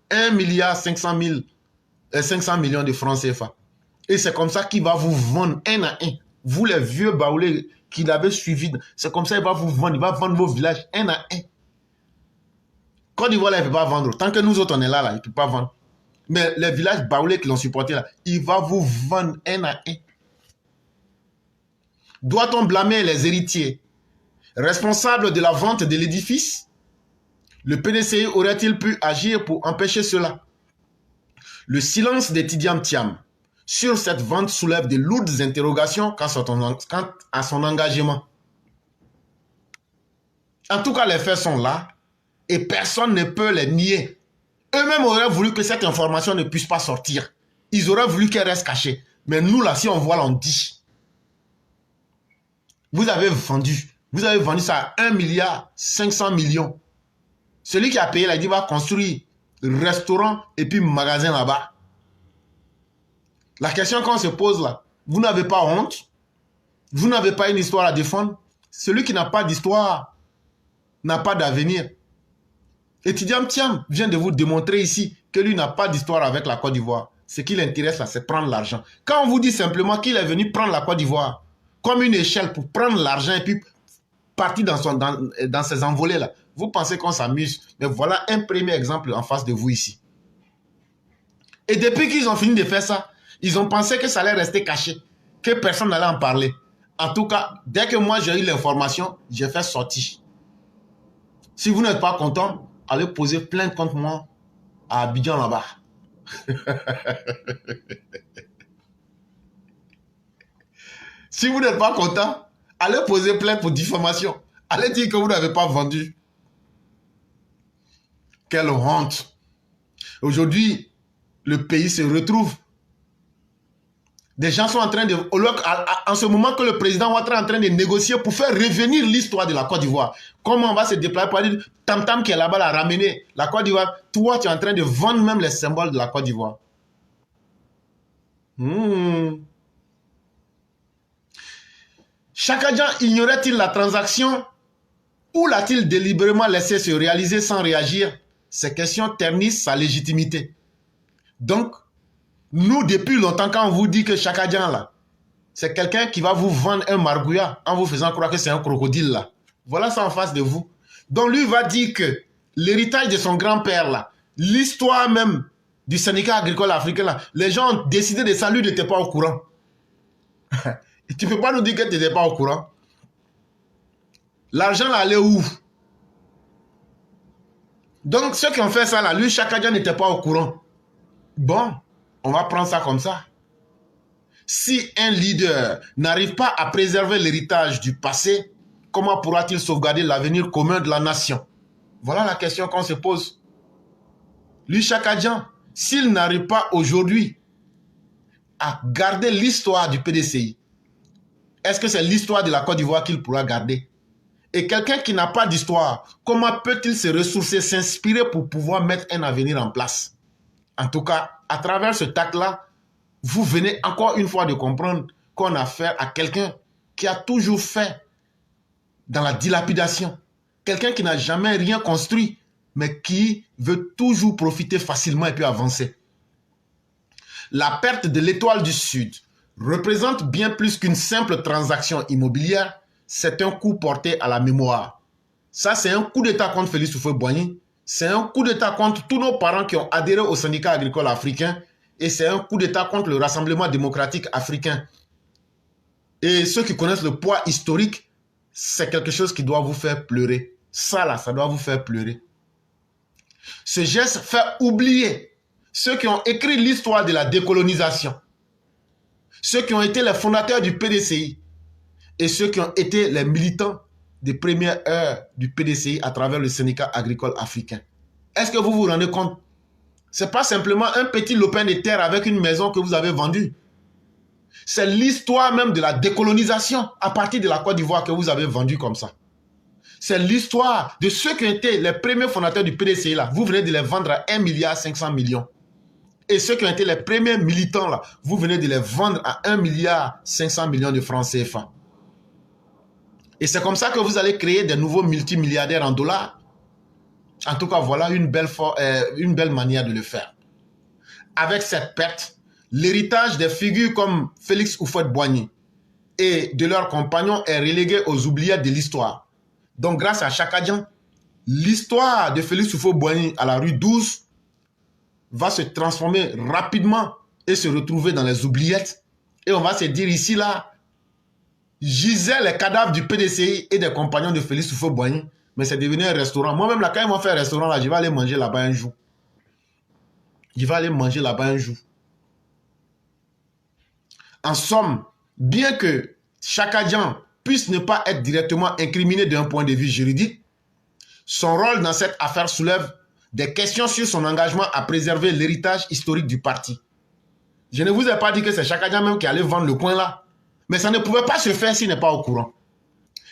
1 milliard 500 millions de francs CFA. Et c'est comme ça qu'il va vous vendre un à un. Vous les vieux baoulés qu'il avait suivis, c'est comme ça qu'il va vous vendre. Il va vendre vos villages un à un. Côte d'Ivoire, là, il ne peut pas vendre. Tant que nous autres, on est là, il ne peut pas vendre. Mais les villages baoulés qui l'ont supporté, là, il va vous vendre un à un. Doit-on blâmer les héritiers responsables de la vente de l'édifice? Le PDCI aurait-il pu agir pour empêcher cela? Le silence de Tidjam Thiam sur cette vente soulève de lourdes interrogations quant à son engagement. En tout cas, les faits sont là et personne ne peut les nier. Eux-mêmes auraient voulu que cette information ne puisse pas sortir. Ils auraient voulu qu'elle reste cachée. Mais nous, là, si on voit, là, on dit. Vous avez vendu ça à 1 milliard 500 millions. Celui qui a payé, là, il dit, va construire restaurant et puis magasin là-bas. La question qu'on se pose là, vous n'avez pas honte? Vous n'avez pas une histoire à défendre? Celui qui n'a pas d'histoire n'a pas d'avenir. Et Tidjam Thiam vient de vous démontrer ici que lui n'a pas d'histoire avec la Côte d'Ivoire. Ce qui l'intéresse là, c'est prendre l'argent. Quand on vous dit simplement qu'il est venu prendre la Côte d'Ivoire comme une échelle pour prendre l'argent et puis partir dans ses envolées là, vous pensez qu'on s'amuse. Mais voilà un premier exemple en face de vous ici. Et depuis qu'ils ont fini de faire ça, ils ont pensé que ça allait rester caché, que personne n'allait en parler. En tout cas, dès que moi j'ai eu l'information, j'ai fait sortir. Si vous n'êtes pas content, allez poser plainte contre moi à Abidjan là-bas. Si vous n'êtes pas content, allez poser plainte pour diffamation. Allez dire que vous n'avez pas vendu. Quelle honte. Aujourd'hui, le pays se retrouve. Des gens sont en train de... En ce moment que le président Ouattara est en train de négocier pour faire revenir l'histoire de la Côte d'Ivoire. Comment on va se déplacer pour dire Tam Tam qui est là-bas l'a ramené. La Côte d'Ivoire, toi tu es en train de vendre même les symboles de la Côte d'Ivoire. Chaka Dian ignorait-il la transaction ou l'a-t-il délibérément laissé se réaliser sans réagir? Ces questions ternissent sa légitimité. Donc, nous, depuis longtemps, quand on vous dit que Chaka Dian, là, C'est quelqu'un qui va vous vendre un margouillat en vous faisant croire que c'est un crocodile là. Voilà ça en face de vous. Donc lui va dire que l'héritage de son grand-père là, l'histoire même du syndicat agricole africain là, les gens ont décidé de ça, lui n'était pas au courant. Et tu ne peux pas nous dire que tu n'étais pas au courant. L'argent là allait où? Donc ceux qui ont fait ça là, lui Chaka Dia n'était pas au courant. Bon, on va prendre ça comme ça. Si un leader n'arrive pas à préserver l'héritage du passé, comment pourra-t-il sauvegarder l'avenir commun de la nation? Voilà la question qu'on se pose. Lui Chaka Dia, s'il n'arrive pas aujourd'hui à garder l'histoire du PDCI, est-ce que c'est l'histoire de la Côte d'Ivoire qu'il pourra garder? Et quelqu'un qui n'a pas d'histoire, comment peut-il se ressourcer, s'inspirer pour pouvoir mettre un avenir en place? En tout cas, à travers ce tac-là, vous venez encore une fois de comprendre qu'on a affaire à quelqu'un qui a toujours fait dans la dilapidation. Quelqu'un qui n'a jamais rien construit, mais qui veut toujours profiter facilement et puis avancer. La perte de l'Étoile du Sud représente bien plus qu'une simple transaction immobilière. C'est un coup porté à la mémoire. Ça, c'est un coup d'État contre Félix Houphouët-Boigny. C'est un coup d'État contre tous nos parents qui ont adhéré au syndicat agricole africain. Et c'est un coup d'État contre le Rassemblement démocratique africain. Et ceux qui connaissent le poids historique, c'est quelque chose qui doit vous faire pleurer. Ça là, ça doit vous faire pleurer. Ce geste fait oublier ceux qui ont écrit l'histoire de la décolonisation. Ceux qui ont été les fondateurs du PDCI. Et ceux qui ont été les militants des premières heures du PDCI à travers le syndicat agricole africain. Est-ce que vous vous rendez compte? Ce n'est pas simplement un petit lopin de terre avec une maison que vous avez vendue. C'est l'histoire même de la décolonisation à partir de la Côte d'Ivoire que vous avez vendue comme ça. C'est l'histoire de ceux qui ont été les premiers fondateurs du PDCI là. Vous venez de les vendre à 1,5 milliard. Et ceux qui ont été les premiers militants là, vous venez de les vendre à 1,5 milliard de francs CFA. Et c'est comme ça que vous allez créer des nouveaux multimilliardaires en dollars. En tout cas, voilà une belle manière de le faire. Avec cette perte, l'héritage des figures comme Félix Houphouët-Boigny et de leurs compagnons est relégué aux oubliettes de l'histoire. Donc, grâce à Chaka Dia, l'histoire de Félix Houphouët-Boigny à la rue 12 va se transformer rapidement et se retrouver dans les oubliettes. Et on va se dire ici, là, gisaient les cadavres du PDCI et des compagnons de Félix Houphouët-Boigny, mais c'est devenu un restaurant. Moi-même, là, quand ils vont faire un restaurant, là, je vais aller manger là-bas un jour. Je vais aller manger là-bas un jour. En somme, bien que Chaka Dia puisse ne pas être directement incriminé d'un point de vue juridique, son rôle dans cette affaire soulève des questions sur son engagement à préserver l'héritage historique du parti. Je ne vous ai pas dit que c'est Chaka Dia même qui allait vendre le coin là. Mais ça ne pouvait pas se faire s'il n'est pas au courant.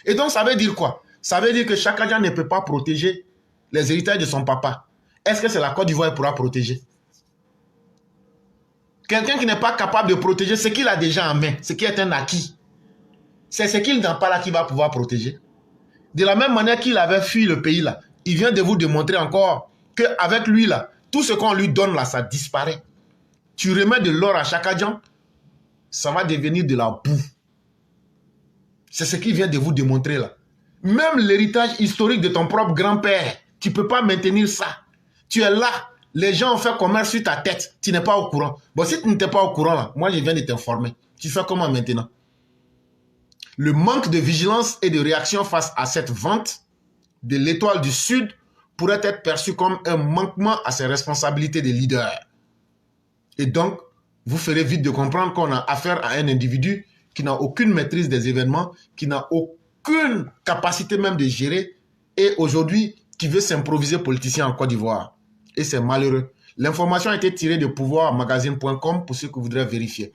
Et donc, ça veut dire quoi? Ça veut dire que Chaka Dia ne peut pas protéger les héritages de son papa. Est-ce que c'est la Côte d'Ivoire qui pourra protéger? Quelqu'un qui n'est pas capable de protéger ce qu'il a déjà en main, ce qui est un acquis, c'est ce qu'il n'a pas là qui va pouvoir protéger. De la même manière qu'il avait fui le pays là, il vient de vous démontrer encore qu'avec lui là, tout ce qu'on lui donne là, ça disparaît. Tu remets de l'or à Chaka Dia, ça va devenir de la boue. C'est ce qu'il vient de vous démontrer là. Même l'héritage historique de ton propre grand-père, tu ne peux pas maintenir ça. Tu es là, les gens ont fait commerce sur ta tête, tu n'es pas au courant. Bon, si tu n'étais pas au courant là, moi je viens de t'informer. Tu fais comment maintenant? Le manque de vigilance et de réaction face à cette vente de l'Étoile du Sud pourrait être perçu comme un manquement à ses responsabilités de leader. Et donc, vous ferez vite de comprendre qu'on a affaire à un individu qui n'a aucune maîtrise des événements, qui n'a aucune capacité même de gérer, et aujourd'hui, qui veut s'improviser politicien en Côte d'Ivoire. Et c'est malheureux. L'information a été tirée de pouvoirmagazine.com pour ceux qui voudraient vérifier.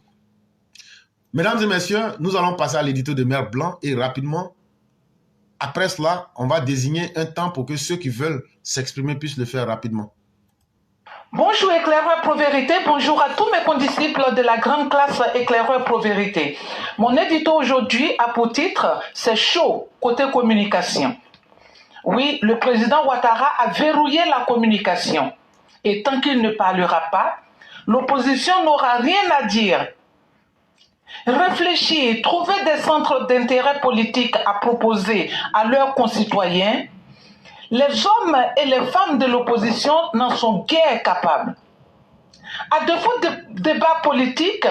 Mesdames et messieurs, nous allons passer à l'édito de Mère Blanc et rapidement, après cela, on va désigner un temps pour que ceux qui veulent s'exprimer puissent le faire rapidement. Bonjour éclaireur pro-vérité, bonjour à tous mes condisciples de la grande classe éclaireur pro-vérité. Mon édito aujourd'hui a pour titre « C'est chaud côté communication ». Oui, le président Ouattara a verrouillé la communication. Et tant qu'il ne parlera pas, l'opposition n'aura rien à dire. réfléchir, trouver des centres d'intérêt politique à proposer à leurs concitoyens, les hommes et les femmes de l'opposition n'en sont guère capables. À défaut de débats politiques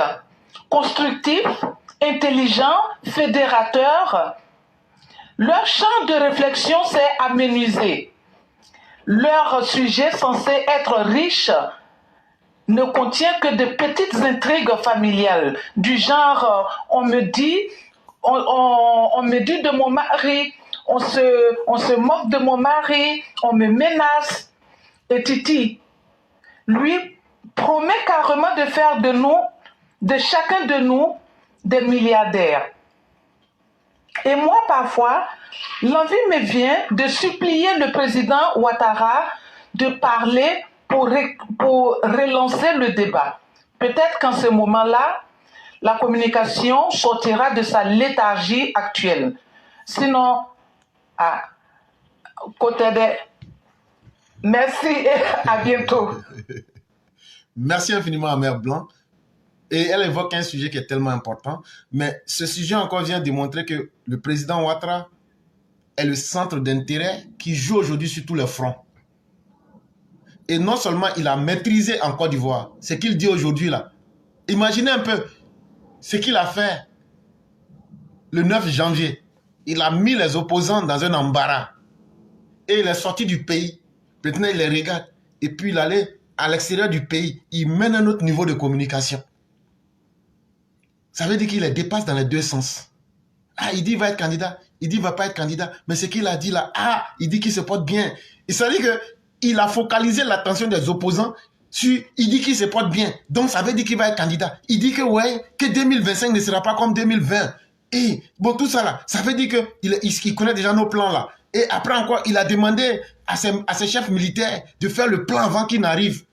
constructifs, intelligents, fédérateurs, leur champ de réflexion s'est amenuisé. Leur sujet censé être riche ne contient que de petites intrigues familiales, du genre on me dit de mon mari, on se moque de mon mari, on me menace. Et Titi, lui, promet carrément de faire de chacun de nous, des milliardaires. Et moi, parfois, l'envie me vient de supplier le président Ouattara de parler pour relancer le débat. Peut-être qu'en ce moment-là, la communication sortira de sa léthargie actuelle. Sinon, côté de... Merci et à bientôt. Merci infiniment à Mère Blanc. Et elle évoque un sujet qui est tellement important. Mais ce sujet encore vient démontrer que le président Ouattara est le centre d'intérêt qui joue aujourd'hui sur tous les fronts. Et non seulement il a maîtrisé en Côte d'Ivoire ce qu'il dit aujourd'hui là. Imaginez un peu ce qu'il a fait le 9 janvier. Il a mis les opposants dans un embarras. Et il est sorti du pays. Maintenant il les regarde. Et puis il allait à l'extérieur du pays. Il mène un autre niveau de communication. Ça veut dire qu'il les dépasse dans les deux sens. Ah, il dit qu'il va être candidat. Il dit qu'il ne va pas être candidat. Mais ce qu'il a dit là, ah, il dit qu'il se porte bien. Et ça veut dire qu'il a focalisé l'attention des opposants sur, il dit qu'il se porte bien. Donc ça veut dire qu'il va être candidat. Il dit que ouais, que 2025 ne sera pas comme 2020. Et bon, tout ça là, ça veut dire qu'il connaît déjà nos plans là. Et après encore, il a demandé à ses chefs militaires de faire le plan avant qu'ils n'arrivent.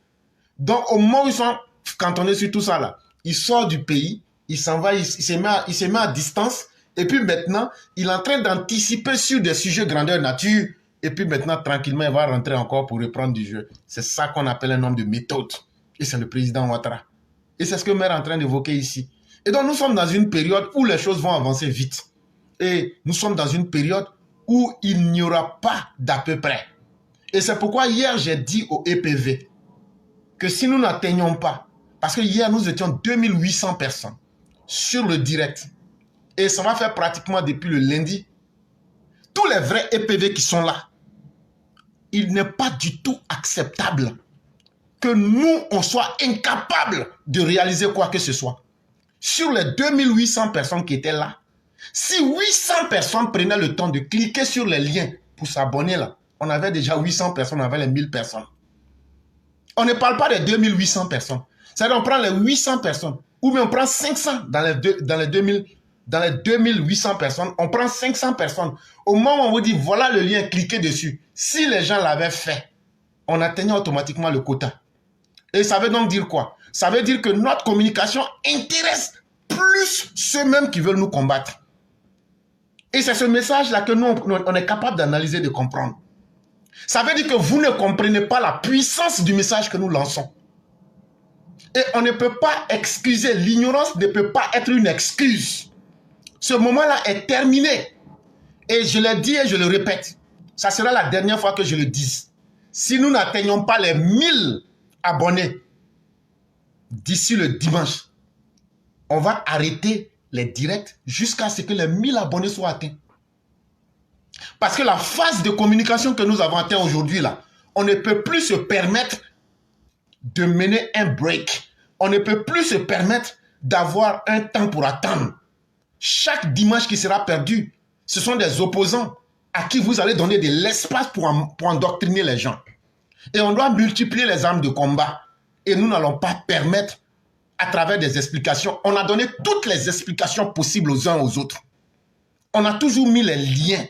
Donc au moment où ils sont cantonnés sur tout ça là, il sort du pays. Il s'en va, il se met à distance. Et puis maintenant, il est en train d'anticiper sur des sujets grandeur nature. Et puis maintenant, tranquillement, il va rentrer encore pour reprendre du jeu. C'est ça qu'on appelle un homme de méthode. Et c'est le président Ouattara. Et c'est ce que Mère est en train d'évoquer ici. Et donc, nous sommes dans une période où les choses vont avancer vite. Et nous sommes dans une période où il n'y aura pas d'à peu près. Et c'est pourquoi hier, j'ai dit au EPV que si nous n'atteignons pas, parce que hier, nous étions 2800 personnes sur le direct. Et ça va faire pratiquement depuis le lundi. Tous les vrais EPV qui sont là, il n'est pas du tout acceptable que nous, on soit incapables de réaliser quoi que ce soit. Sur les 2800 personnes qui étaient là, si 800 personnes prenaient le temps de cliquer sur les liens pour s'abonner là, on avait déjà 800 personnes, on avait les 1000 personnes. On ne parle pas des 2800 personnes. C'est-à-dire on prend les 800 personnes. Ou bien on prend 500 dans les 2800 personnes, on prend 500 personnes. Au moment où on vous dit, voilà le lien, cliquez dessus. Si les gens l'avaient fait, on atteignait automatiquement le quota. Et ça veut donc dire quoi? Ça veut dire que notre communication intéresse plus ceux-mêmes qui veulent nous combattre. Et c'est ce message-là que nous, on est capable d'analyser, de comprendre. Ça veut dire que vous ne comprenez pas la puissance du message que nous lançons. Et on ne peut pas excuser, l'ignorance ne peut pas être une excuse. Ce moment-là est terminé. Et je l'ai dit et je le répète. Ça sera la dernière fois que je le dise. Si nous n'atteignons pas les 1000 abonnés d'ici le dimanche, on va arrêter les directs jusqu'à ce que les 1000 abonnés soient atteints. Parce que la phase de communication que nous avons atteint aujourd'hui, là, on ne peut plus se permettre de mener un break. On ne peut plus se permettre d'avoir un temps pour attendre. Chaque dimanche qui sera perdu, ce sont des opposants à qui vous allez donner de l'espace pour endoctriner les gens. Et on doit multiplier les armes de combat. Et nous n'allons pas permettre, à travers des explications, on a donné toutes les explications possibles aux uns aux autres. On a toujours mis les liens.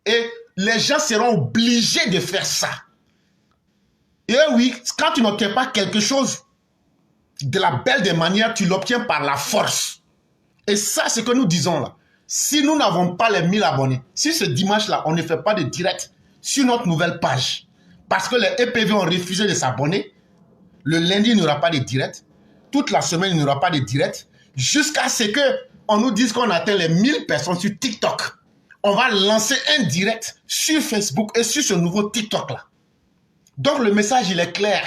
Et les gens seront obligés de faire ça. Et oui, quand tu n'obtiens pas quelque chose de la belle des manières, tu l'obtiens par la force. Et ça, c'est ce que nous disons là. Si nous n'avons pas les 1000 abonnés, si ce dimanche-là, on ne fait pas de direct sur notre nouvelle page, parce que les EPV ont refusé de s'abonner, le lundi, il n'y aura pas de direct. Toute la semaine, il n'y aura pas de direct. jusqu'à ce qu'on nous dise qu'on atteint les 1000 personnes sur TikTok. On va lancer un direct sur Facebook et sur ce nouveau TikTok-là. Donc, le message, il est clair.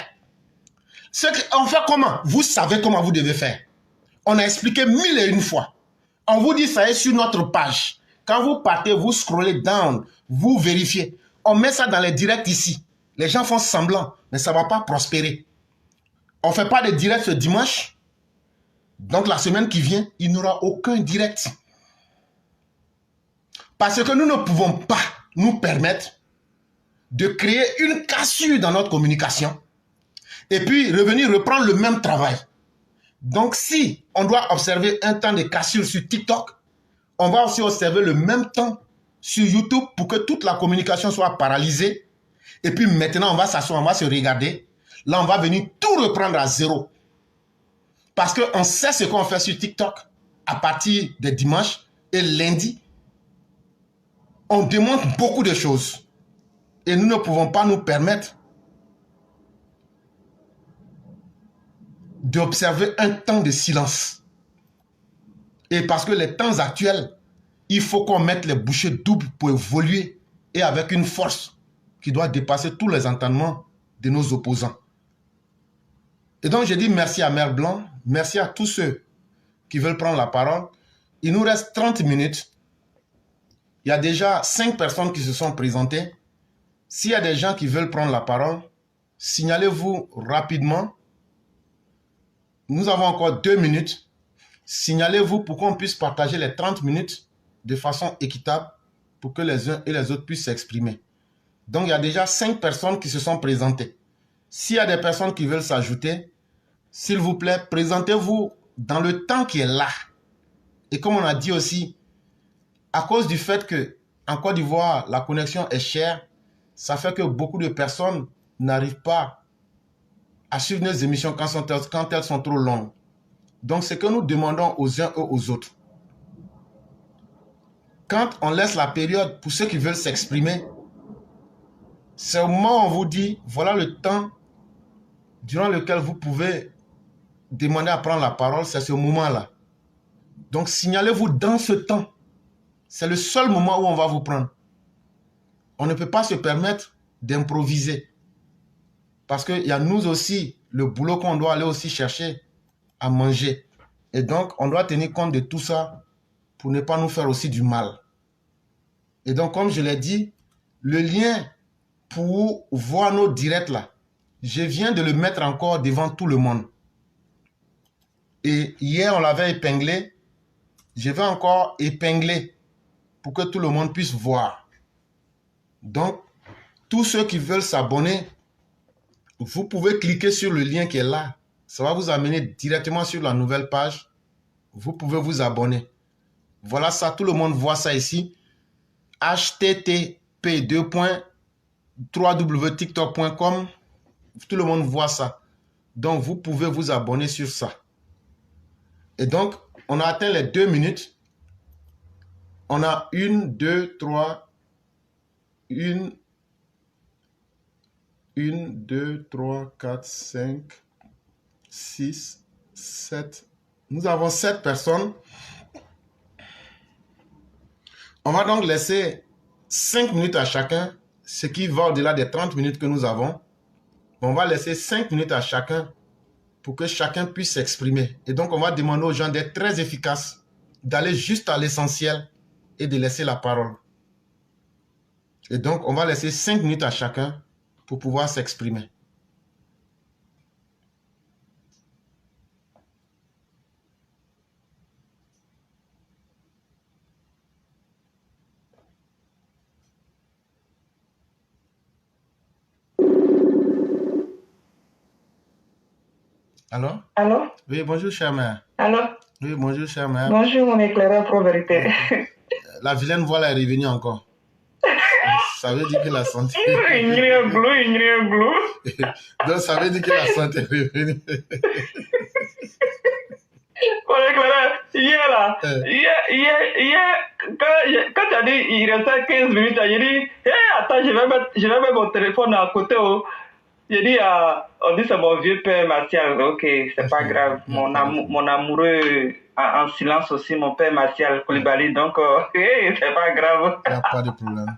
On fait comment? Vous savez comment vous devez faire. On a expliqué 1001 fois. On vous dit ça est sur notre page. Quand vous partez, vous scrollez down, vous vérifiez. On met ça dans les directs ici. Les gens font semblant, mais ça ne va pas prospérer. On ne fait pas de direct ce dimanche. Donc la semaine qui vient, il n'y aura aucun direct. Parce que nous ne pouvons pas nous permettre de créer une cassure dans notre communication et puis revenir reprendre le même travail. Donc si on doit observer un temps de cassure sur TikTok, on va aussi observer le même temps sur YouTube pour que toute la communication soit paralysée. Et puis maintenant, on va s'asseoir, on va se regarder. Là, on va venir tout reprendre à zéro. Parce qu'on sait ce qu'on fait sur TikTok à partir de dimanche et lundi. On démontre beaucoup de choses. Et nous ne pouvons pas nous permettre d'observer un temps de silence. Et parce que les temps actuels, il faut qu'on mette les bouchées doubles pour évoluer et avec une force qui doit dépasser tous les entendements de nos opposants. Et donc, je dis merci à Mère Blanc, merci à tous ceux qui veulent prendre la parole. Il nous reste 30 minutes. Il y a déjà 5 personnes qui se sont présentées. S'il y a des gens qui veulent prendre la parole, signalez-vous rapidement. Nous avons encore 2 minutes. Signalez-vous pour qu'on puisse partager les 30 minutes de façon équitable pour que les uns et les autres puissent s'exprimer. Donc, il y a déjà 5 personnes qui se sont présentées. S'il y a des personnes qui veulent s'ajouter, s'il vous plaît, présentez-vous dans le temps qui est là. Et comme on a dit aussi, à cause du fait qu'en Côte d'Ivoire, la connexion est chère, ça fait que beaucoup de personnes n'arrivent pas à suivre nos émissions quand elles sont trop longues. Donc, ce que nous demandons aux uns et aux autres, quand on laisse la période pour ceux qui veulent s'exprimer, c'est au moment où on vous dit, voilà le temps durant lequel vous pouvez demander à prendre la parole, c'est ce moment-là. Donc, signalez-vous dans ce temps. C'est le seul moment où on va vous prendre. On ne peut pas se permettre d'improviser. Parce qu'il y a nous aussi, le boulot qu'on doit aller aussi chercher à manger. Et donc, on doit tenir compte de tout ça pour ne pas nous faire aussi du mal. Et donc, comme je l'ai dit, le lien pour voir nos directs là, je viens de le mettre encore devant tout le monde. Et hier, on l'avait épinglé. Je vais encore épingler pour que tout le monde puisse voir. Donc, tous ceux qui veulent s'abonner, vous pouvez cliquer sur le lien qui est là. Ça va vous amener directement sur la nouvelle page. Vous pouvez vous abonner. Voilà ça, tout le monde voit ça ici. http://www.tiktok.com. Tout le monde voit ça. Donc, vous pouvez vous abonner sur ça. Et donc, on a atteint les 2 minutes. On a 1, 2, 3, 1, 2, 3, 4, 5, 6, 7. Nous avons 7 personnes. On va donc laisser 5 minutes à chacun, ce qui va au-delà des 30 minutes que nous avons. On va laisser 5 minutes à chacun pour que chacun puisse s'exprimer. Et donc, on va demander aux gens d'être très efficaces, d'aller juste à l'essentiel et de laisser la parole. Et donc, on va laisser 5 minutes à chacun pour pouvoir s'exprimer. Allô? Allô? Oui, bonjour, chère mère. Allô? Oui, bonjour, chère mère. Bonjour, mon éclaireur pro-vérité. La vilaine voix là est revenue encore. Ça veut dire que la santé... Donc, ça veut dire que la santé est revenue. Mon éclaireur, hier là, quand tu as dit il restait 15 minutes, j'ai dit, attends, je vais mettre mon téléphone à côté. Oh. J'ai dit, on dit c'est mon vieux père Martial. Ok, c'est pas grave. Mon amoureux en silence aussi mon père Martial Koulibaly. Donc, c'est pas grave. Il n'y a pas de problème.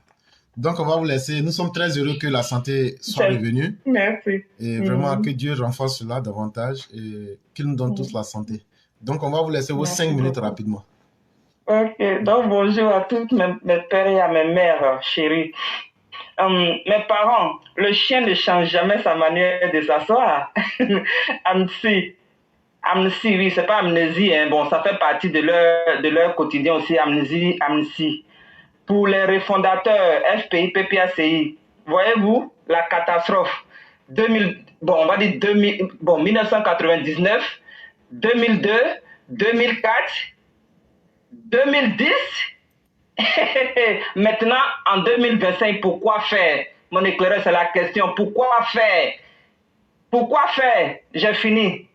Donc, on va vous laisser. Nous sommes très heureux que la santé soit revenue. Merci. Et vraiment, que Dieu renforce cela davantage et qu'il nous donne tous la santé. Donc, on va vous laisser vos 5 minutes rapidement. Ok. Donc, bonjour à toutes mes pères et à mes mères chéries. Mes parents, le chien ne change jamais sa manière de s'asseoir. Amnesty, oui, c'est pas amnésie. Hein. Bon, ça fait partie de leur quotidien aussi, amnésie. Pour les refondateurs FPI, PPACI, voyez-vous la catastrophe 1999, 2002, 2004, 2010. Maintenant, en 2025, pourquoi faire? Mon éclaireur, c'est la question. Pourquoi faire? Pourquoi faire? J'ai fini.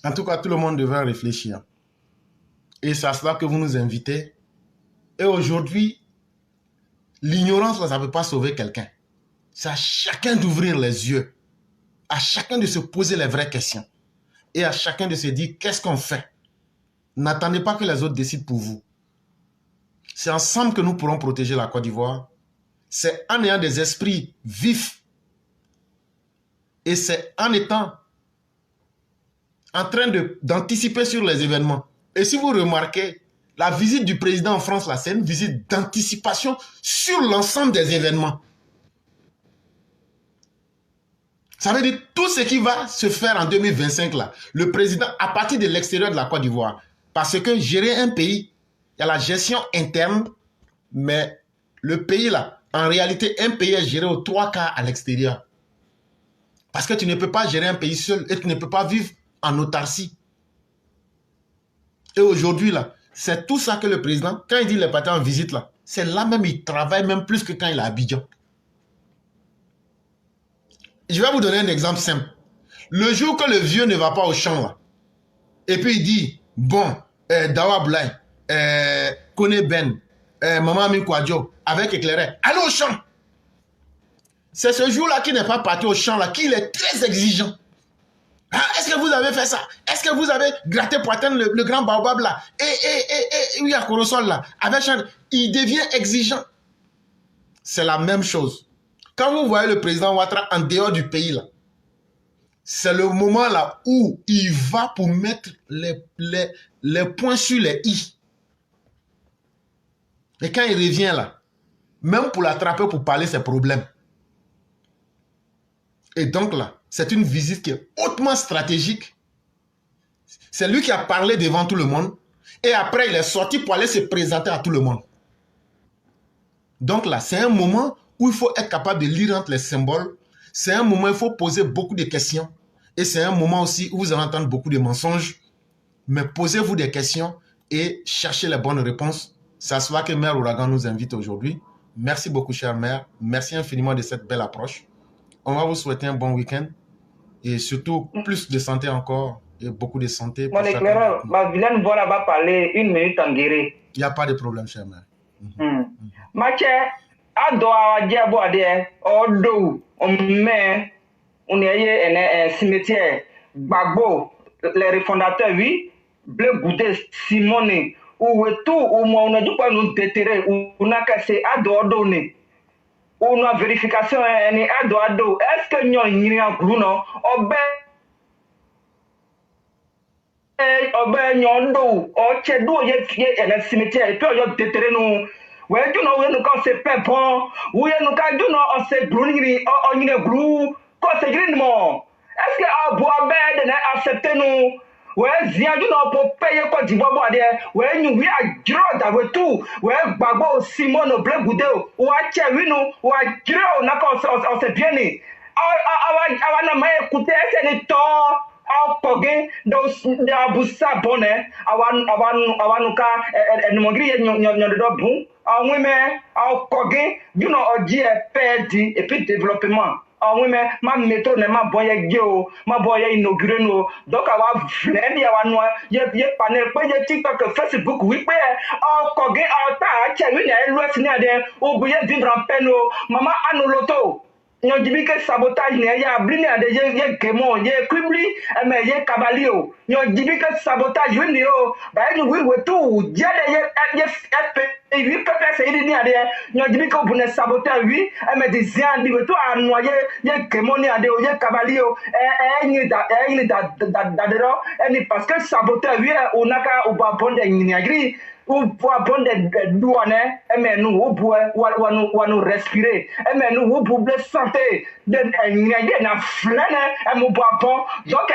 En tout cas, tout le monde devrait réfléchir. Et c'est à cela que vous nous invitez. Et aujourd'hui, l'ignorance, ça ne peut pas sauver quelqu'un. C'est à chacun d'ouvrir les yeux. À chacun de se poser les vraies questions. Et à chacun de se dire, qu'est-ce qu'on fait? N'attendez pas que les autres décident pour vous. C'est ensemble que nous pourrons protéger la Côte d'Ivoire. C'est en ayant des esprits vifs. Et c'est en étant en train d'anticiper sur les événements. Et si vous remarquez, la visite du président en France, là, c'est une visite d'anticipation sur l'ensemble des événements. Ça veut dire tout ce qui va se faire en 2025, là, le président, à partir de l'extérieur de la Côte d'Ivoire. Parce que gérer un pays, il y a la gestion interne, mais le pays, là, en réalité, un pays est géré aux 3 quarts à l'extérieur. Parce que tu ne peux pas gérer un pays seul et tu ne peux pas vivre en autarcie. Et aujourd'hui, là, c'est tout ça que le président, quand il dit les partis en visite, là, c'est là même, il travaille même plus que quand il est à Abidjan. Je vais vous donner un exemple simple. Le jour que le vieux ne va pas au champ, là, et puis il dit, bon, Dawa Blay, Kone Ben, Maman Amin Kwadjo, avec éclairé, allez au champ. C'est ce jour-là qui n'est pas parti au champ, là, qu'il est très exigeant. Ah, est-ce que vous avez fait ça? Est-ce que vous avez gratté Poitin, le grand baobab là? Et oui, à Korosol là, avec il devient exigeant. C'est la même chose. Quand vous voyez le président Ouattara en dehors du pays là, c'est le moment là où il va pour mettre les points sur les i. Et quand il revient là, même pour l'attraper, pour parler, c'est problème. Et donc là, c'est une visite qui est hautement stratégique. C'est lui qui a parlé devant tout le monde. Et après, il est sorti pour aller se présenter à tout le monde. Donc là, c'est un moment où il faut être capable de lire entre les symboles. C'est un moment où il faut poser beaucoup de questions. Et c'est un moment aussi où vous allez entendre beaucoup de mensonges. Mais posez-vous des questions et cherchez les bonnes réponses. C'est à cela que Mère Ouragan nous invite aujourd'hui. Merci beaucoup, chère mère. Merci infiniment de cette belle approche. On va vous souhaiter un bon week-end. Et surtout, plus de santé encore. Et beaucoup de santé. Mon éclaireur, ma vilaine voix là va parler 1 minute en guéri. Il n'y a pas de problème, chère mère. Mathieu, Adoa Diabo Ade, Odo, on est un cimetière. Bagbo, les refondateurs, oui. Bleu Goudé, Simone, ou tout, ou moi, on a dû pas nous déterrer, ou on a cassé Adoa. Ou la vérification est à dos. Est-ce que nous avons Bruno Obe Nyondo, or Chedo, yet a cimetière, et puis on a déterré nous. Where you know when you can say pepper, we no can do not say bruni or in a brew, cause a green more. Est-ce que à boire bed and accepte nous? Where Zia do not pay a quantity there, where you we are drawn that way too, where Babo Simon or Black Budo, or Cherino, or Draw Nakos or Sepiani. Our Namay could test any tall. Our Pogging, those Abusa Bonnet, our Nuka, and Mogri, and your boom, our women, our Pogging, you know, or GFD, a pit development. Our women, my metro, and my boy, my boy, inaugureno, Doc, our friend, our yet panel, when you TikTok, Facebook, we wear our Pogging, our touch, and we are rest near there, or be a different penno, Mama Anoloto. ñoo jibi ke sabotage ne ya blini ade ye kemo ye kwibli eme ye kabalio ñoo jibi ke sabotage windi yo ba ñu wi wetu jade ye wi pepe se ni ade ñoo jibi ke bune sabotage wi eme di zian di wetu anwa ye kemo ni ade ye kabalio ni da dero ni parce que sabotage wi onaka uba bonde ni agri ou pour bonde douane eme nu ou pour wanu respirer eme nu ou pour santé de ngade na flene emu bon donc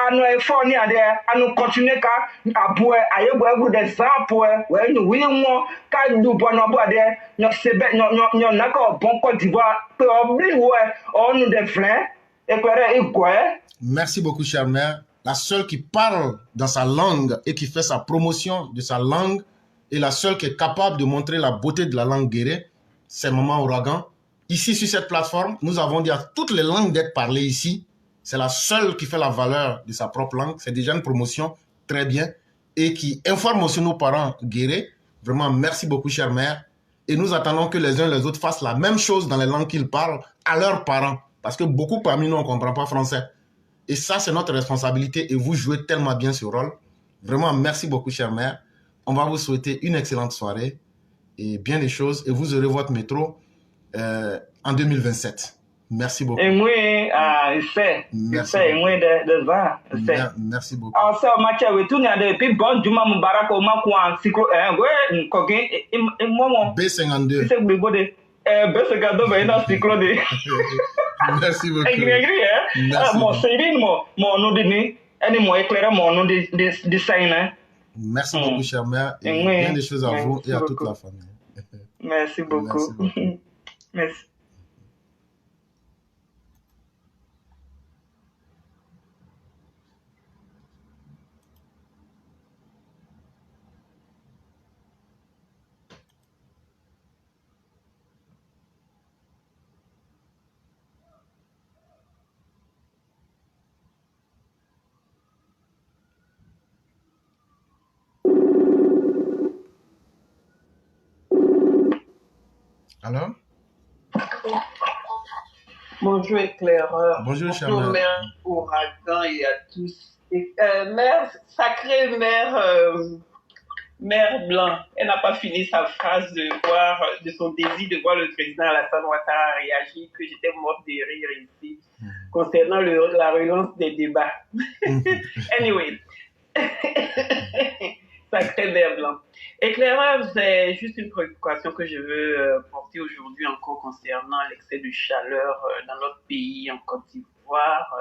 anu effort ni ade anu continuer ka aboe ayebo egu de sample we nu wi won ka du bono bo ade no sebe no na ko bon Côte d'Ivoire pe obli we onu de flin ekwere igwe. Merci beaucoup, chère mère. La seule qui parle dans sa langue et qui fait sa promotion de sa langue et la seule qui est capable de montrer la beauté de la langue guérée, c'est Maman Ouragan. Ici, sur cette plateforme, nous avons dit à toutes les langues d'être parlées ici. C'est la seule qui fait la valeur de sa propre langue. C'est déjà une promotion très bien et qui informe aussi nos parents guérés. Vraiment, merci beaucoup, chère mère. Et nous attendons que les uns et les autres fassent la même chose dans les langues qu'ils parlent à leurs parents. Parce que beaucoup parmi nous, on ne comprend pas français. Et ça, c'est notre responsabilité et vous jouez tellement bien ce rôle. Vraiment, merci beaucoup, chère mère. On va vous souhaiter une excellente soirée et bien des choses. Et vous aurez votre métro en 2027. Merci beaucoup. Et moi, c'est moi de ça. Merci beaucoup. Alors, ça, ma chérie, tout le puis bon, du moment Mubarak, au moins, quoi, cyclo, ouais, coquin, et moi, B52. C'est le beau de. B52, ben, dans cyclo de. Merci beaucoup. Merci. Mon série, mon nom de nez, et moi, éclairé mon nom de scène. Merci beaucoup, chère mère. Et bien des choses à vous et à toute la famille. Merci beaucoup. Merci. Alors? Bonjour éclaireur. Bonjour, chère mère. Mère Ouragan et à tous. Mère, sacrée mère Blanc, elle n'a pas fini sa phrase de son désir de voir le président Alassane Ouattara réagir, que j'étais morte de rire ici, concernant la relance des débats. Anyway, sacrée mère Blanc. Éclaireur, c'est juste une préoccupation que je veux porter aujourd'hui encore concernant l'excès de chaleur dans notre pays, en Côte d'Ivoire.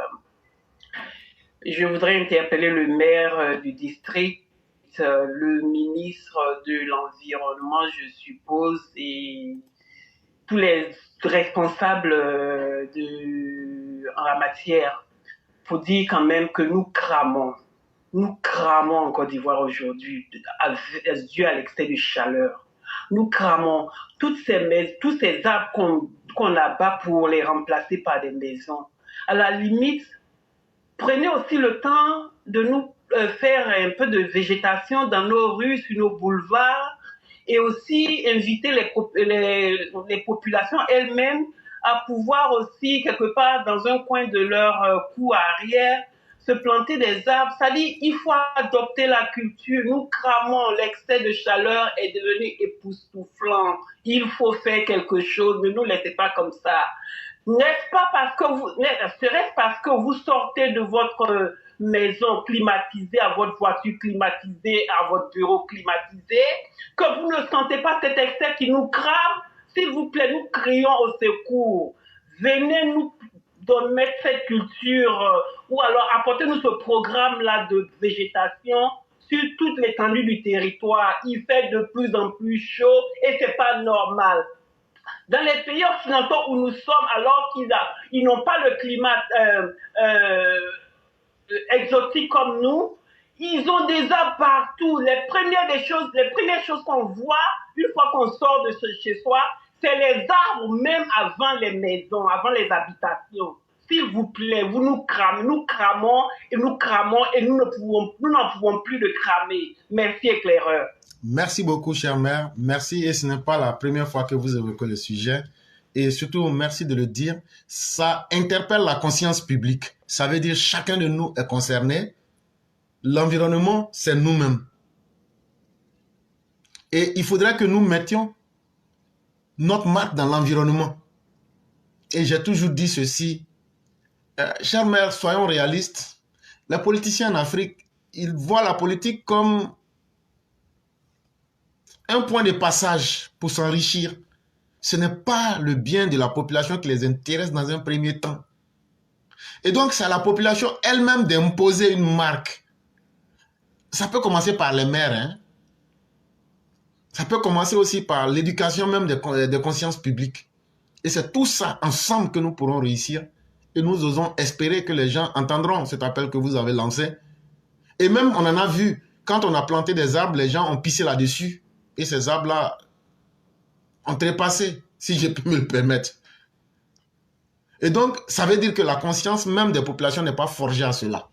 Je voudrais interpeller le maire du district, le ministre de l'Environnement, je suppose, et tous les responsables en la matière, pour dire quand même que nous cramons en Côte d'Ivoire aujourd'hui, dû à l'excès de chaleur. Nous cramons tous ces arbres qu'on abat pour les remplacer par des maisons. À la limite, prenez aussi le temps de nous faire un peu de végétation dans nos rues, sur nos boulevards, et aussi inviter les populations elles-mêmes à pouvoir aussi, quelque part, dans un coin de leur cour arrière, se planter des arbres. Ça dit, il faut adopter la culture. Nous cramons, l'excès de chaleur est devenu époustouflant. Il faut faire quelque chose, ne nous laissez pas comme ça. N'est-ce pas serait-ce parce que vous sortez de votre maison climatisée, à votre voiture climatisée, à votre bureau climatisé, que vous ne sentez pas cet excès qui nous crame? S'il vous plaît, nous crions au secours. Venez nous mettre cette culture ou alors apportez-nous ce programme-là de végétation sur toute l'étendue du territoire. Il fait de plus en plus chaud et c'est pas normal. Dans les pays occidentaux où nous sommes, alors qu'ils n'ont pas le climat exotique comme nous, ils ont des arbres partout. Les premières choses qu'on voit une fois qu'on sort de chez soi, c'est les arbres même avant les maisons, avant les habitations. S'il vous plaît, nous cramons et nous n'en pouvons plus de cramer. Merci, éclaireur. Merci beaucoup, chère mère. Merci, et ce n'est pas la première fois que vous évoquez le sujet. et surtout merci de le dire, ça interpelle la conscience publique. Ça veut dire chacun de nous est concerné. L'environnement, c'est nous-mêmes. Et il faudrait que nous mettions notre marque dans l'environnement. Et j'ai toujours dit ceci, chère mère, soyons réalistes. Les politiciens en Afrique, ils voient la politique comme un point de passage pour s'enrichir. Ce n'est pas le bien de la population qui les intéresse dans un premier temps. Et donc, c'est à la population elle-même d'imposer une marque. Ça peut commencer par les maires, hein. Ça peut commencer aussi par l'éducation même des consciences publiques. Et c'est tout ça ensemble que nous pourrons réussir. Et nous osons espérer que les gens entendront cet appel que vous avez lancé. Et même, on en a vu, quand on a planté des arbres, les gens ont pissé là-dessus. Et ces arbres-là ont trépassé, si je peux me le permettre. Et donc, ça veut dire que la conscience même des populations n'est pas forgée à cela.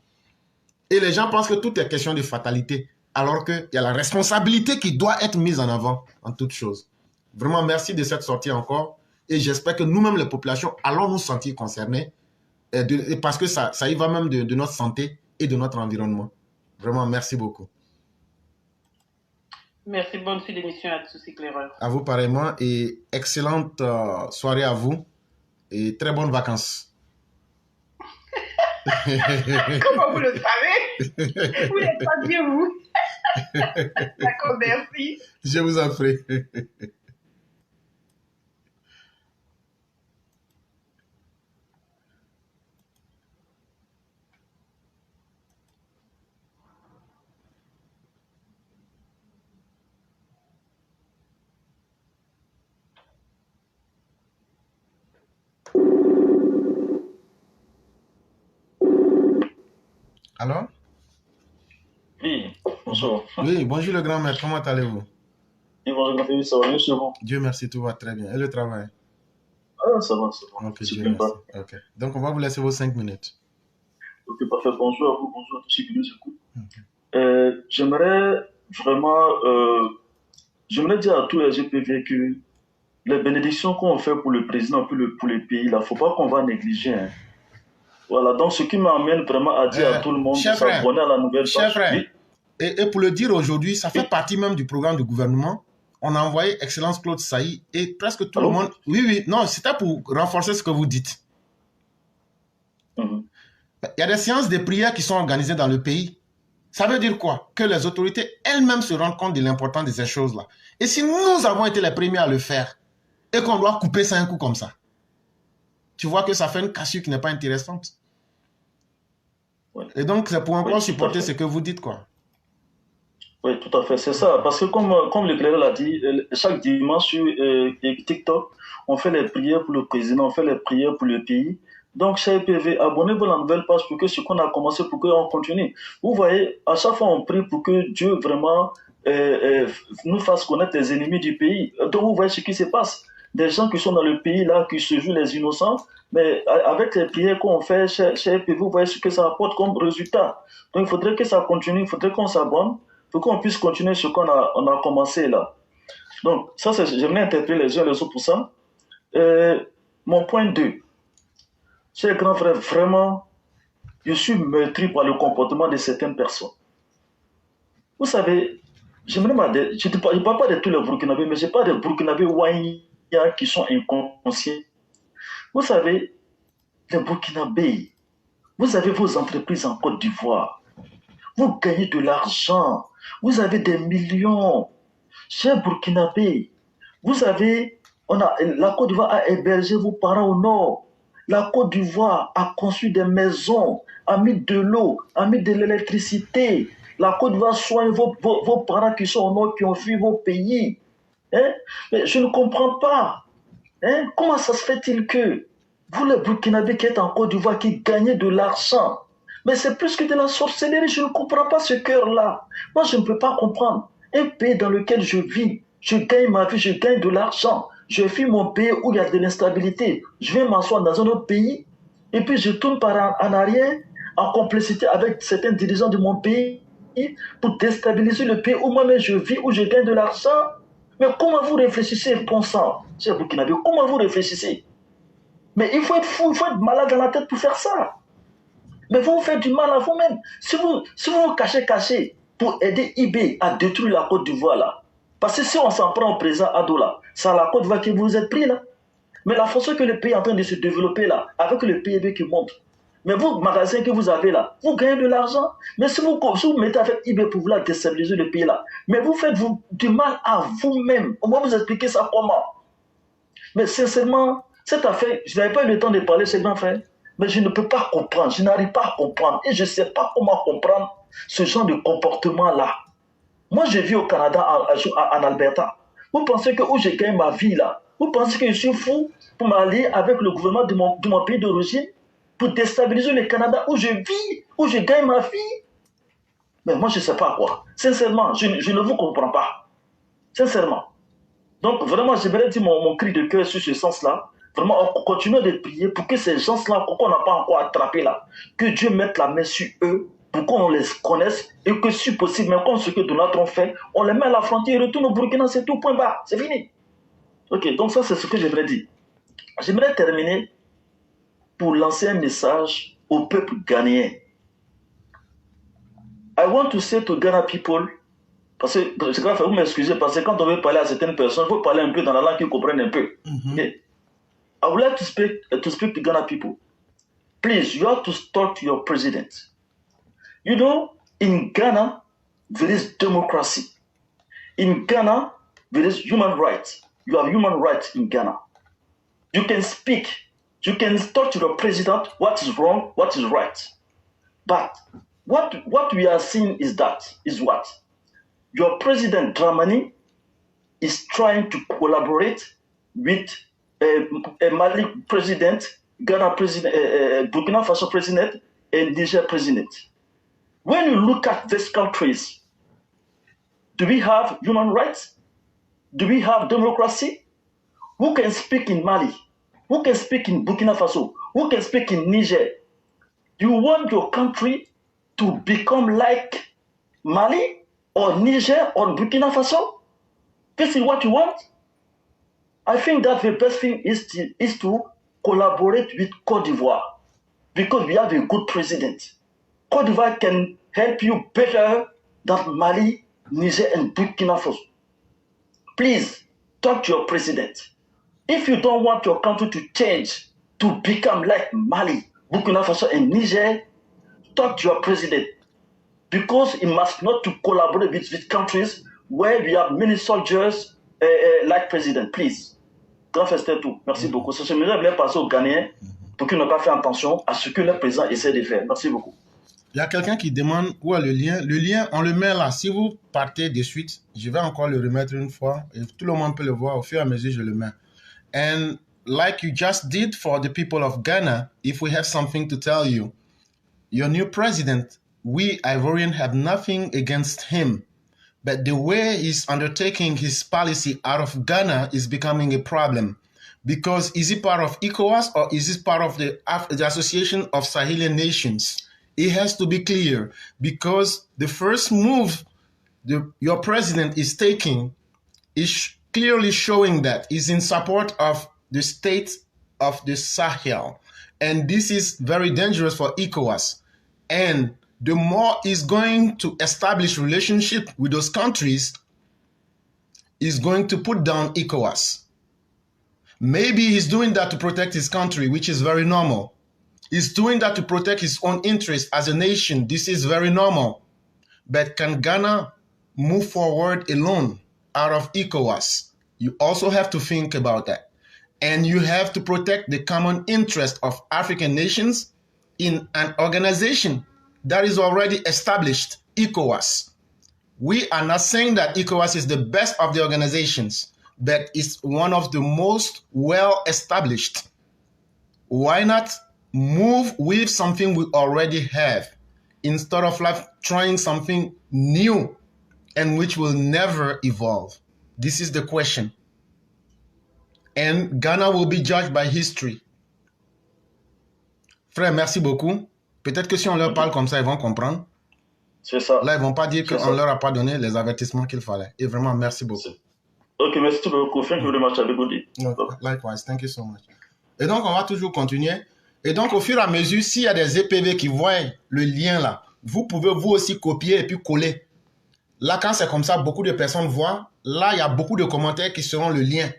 Et les gens pensent que tout est question de fatalité, alors qu'il y a la responsabilité qui doit être mise en avant en toute chose. Vraiment, merci de cette sortie encore. Et j'espère que nous-mêmes, les populations, allons nous sentir concernés, parce que ça y va même de notre santé et de notre environnement. Vraiment, merci beaucoup. Merci, bonne suite d'émission à tous éclaireurs. À vous pareillement et excellente soirée à vous et très bonnes vacances. Comment vous le savez? Vous n'êtes pas bien, vous. D'accord, merci. Je vous en prie. Alors? Oui, bonjour. Oui, bonjour le grand maître, comment allez-vous? Oui, bonjour, grand ça va bien chez vous? Dieu merci, tout va très bien. Et le travail? Ah, ça va, ça va. Ok, Dieu merci. Okay. Donc, on va vous laisser vos 5 minutes. Ok, parfait. Bonjour à vous, bonjour à tous ceux qui nous écoutent. J'aimerais vraiment, j'aimerais dire à tous les GPV que les bénédictions qu'on fait pour le président, pour le pays, il ne faut pas qu'on va négliger. Hein. Voilà, donc ce qui m'amène vraiment à dire à tout le monde de s'abonner à la nouvelle page. Oui. Et pour le dire aujourd'hui, ça fait partie même du programme du gouvernement. On a envoyé Excellence Claude Saï et presque tout le monde... Oui, non, c'était pour renforcer ce que vous dites. Il y a des séances de prière qui sont organisées dans le pays. Ça veut dire quoi? Que les autorités elles-mêmes se rendent compte de l'importance de ces choses-là. Et si nous avons été les premiers à le faire et qu'on doit couper ça un coup comme ça, tu vois que ça fait une cassure qui n'est pas intéressante. Et donc, c'est pour encore supporter ce que vous dites, quoi. Oui, tout à fait, c'est ça. Parce que comme le clerc l'a dit, chaque dimanche sur TikTok, on fait les prières pour le président, on fait les prières pour le pays. Donc, chez PV, abonnez-vous à la nouvelle page pour que ce qu'on a commencé, pour qu'on continue. Vous voyez, à chaque fois, on prie pour que Dieu vraiment nous fasse connaître les ennemis du pays. Donc, vous voyez ce qui se passe. Des gens qui sont dans le pays, là, qui se jouent les innocents, mais avec les prières qu'on fait chez PV, vous voyez ce que ça apporte comme résultat. Donc, il faudrait que ça continue, il faudrait qu'on s'abonne pour qu'on puisse continuer ce qu'on a commencé là. Donc, ça, j'aimerais interpeller les uns et les autres pour ça. Mon point 2. Chers grands frères, vraiment, je suis meurtri par le comportement de certaines personnes. Vous savez, je ne parle pas de tous les Burkinabés, mais je parle des Burkinabés Wanya qui sont inconscients. Vous savez, les Burkinabés, vous avez vos entreprises en Côte d'Ivoire. Vous gagnez de l'argent. Vous avez des millions. Chers Burkinabés, vous savez, la Côte d'Ivoire a hébergé vos parents au nord. La Côte d'Ivoire a construit des maisons, a mis de l'eau, a mis de l'électricité. La Côte d'Ivoire soigne vos parents qui sont au nord, qui ont fui vos pays. Hein? Mais je ne comprends pas. Hein? Comment ça se fait-il que vous, les Burkinabés qui êtes en Côte d'Ivoire, qui gagnez de l'argent, mais c'est plus que de la sorcellerie, je ne comprends pas ce cœur-là. Moi, je ne peux pas comprendre. Un pays dans lequel je vis, je gagne ma vie, je gagne de l'argent. Je fuis mon pays où il y a de l'instabilité. Je vais m'asseoir dans un autre pays et puis je tourne en arrière en complicité avec certains dirigeants de mon pays pour déstabiliser le pays où moi-même je vis, où je gagne de l'argent. Mais comment vous réfléchissez, bon sang, cher Burkinabé, comment vous réfléchissez? Mais il faut être fou, il faut être malade dans la tête pour faire ça. Mais vous faites du mal à vous-même. Si vous vous cachez pour aider IB à détruire la Côte d'Ivoire là, parce que si on s'en prend au président Ado là, c'est à la Côte d'Ivoire que vous vous êtes pris là. Mais la façon que le pays est en train de se développer là, avec le PIB qui monte, mais vos magasins que vous avez là, vous gagnez de l'argent. Mais si vous mettez avec IB pour vouloir déstabiliser le pays là, mais vous faites du mal à vous-même. On va vous expliquer ça comment. Mais sincèrement, cette affaire, je n'avais pas eu le temps de parler, c'est bien fait. Mais je ne peux pas comprendre, je n'arrive pas à comprendre. Et je ne sais pas comment comprendre ce genre de comportement-là. Moi, je vis au Canada, en Alberta. Vous pensez que où j'ai gagné ma vie là, vous pensez que je suis fou pour m'allier avec le gouvernement de mon pays d'origine pour déstabiliser le Canada où je vis, où je gagne ma vie? Mais moi, je ne sais pas quoi. Sincèrement, je ne vous comprends pas. Sincèrement. Donc, vraiment, j'aimerais dire mon cri de cœur sur ce sens-là. Vraiment, on continue de prier pour que ces gens-là, qu'on n'a pas encore attrapés là, que Dieu mette la main sur eux, pour qu'on les connaisse, et que si possible, même comme ce que Donald Trump fait, on les met à la frontière et retourne au Burkina, c'est tout, point barre, c'est fini. Ok, donc ça, c'est ce que j'aimerais dire. J'aimerais terminer pour lancer un message au peuple ghanéen. I want to say to Ghana people, parce que vous m'excusez, parce que quand on veut parler à certaines personnes, il faut parler un peu dans la langue qu'ils comprennent un peu. Okay. I would like to speak to Ghana people. Please, you have to talk to your president. You know, in Ghana, there is democracy. In Ghana, there is human rights. You have human rights in Ghana. You can speak. You can talk to the president what is wrong, what is right. But what we are seeing is what? Your president, Dramani, is trying to collaborate with a Mali president, Ghana president, Burkina Faso president, and Niger president. When you look at these countries, do we have human rights? Do we have democracy? Who can speak in Mali? Who can speak in Burkina Faso? Who can speak in Niger? You want your country to become like Mali or Niger or Burkina Faso? This is what you want? I think that the best thing is to collaborate with Côte d'Ivoire because we have a good president. Côte d'Ivoire can help you better than Mali, Niger, and Burkina Faso. Please, talk to your president. If you don't want your country to change, to become like Mali, Burkina Faso, and Niger, talk to your president. Because he must not to collaborate with countries where we have many soldiers like president. Please. Grand frère, c'était tout. Merci beaucoup. Ce que je voulais passer aux Ghanéens pour qu'ils n'aient pas fait attention à ce que le président essaie de faire. Merci beaucoup. Il y a quelqu'un qui demande où est le lien. Le lien, on le met là. Si vous partez de suite, je vais encore le remettre une fois. Et tout le monde peut le voir. Au fur et à mesure, je le mets. And like you just did for the people of Ghana, if we have something to tell you, your new president, we Ivorian have nothing against him. But the way he's undertaking his policy out of Ghana is becoming a problem. Because is he part of ECOWAS or is he part of the Association of Sahelian Nations? It has to be clear because the first move your president is taking is clearly showing that he's in support of the state of the Sahel. And this is very dangerous for ECOWAS. And the more he's going to establish relationship with those countries, he's going to put down ECOWAS. Maybe he's doing that to protect his country, which is very normal. He's doing that to protect his own interest as a nation. This is very normal. But can Ghana move forward alone out of ECOWAS? You also have to think about that. And you have to protect the common interest of African nations in an organization that is already established, ECOWAS. We are not saying that ECOWAS is the best of the organizations, but it's one of the most well established. Why not move with something we already have instead of like trying something new and which will never evolve? This is the question. And Ghana will be judged by history. Frère, merci beaucoup. Peut-être que si on leur parle comme ça, ils vont comprendre. C'est ça. Là, ils ne vont pas dire qu'on ne leur a pas donné les avertissements qu'il fallait. Et vraiment, merci beaucoup. Ok, merci beaucoup. Thank you very much. Have a good day. No, likewise, thank you so much. Et donc, on va toujours continuer. Et donc, au fur et à mesure, s'il y a des EPV qui voient le lien là, vous pouvez vous aussi copier et puis coller. Là, quand c'est comme ça, beaucoup de personnes voient. Là, il y a beaucoup de commentaires qui seront le lien.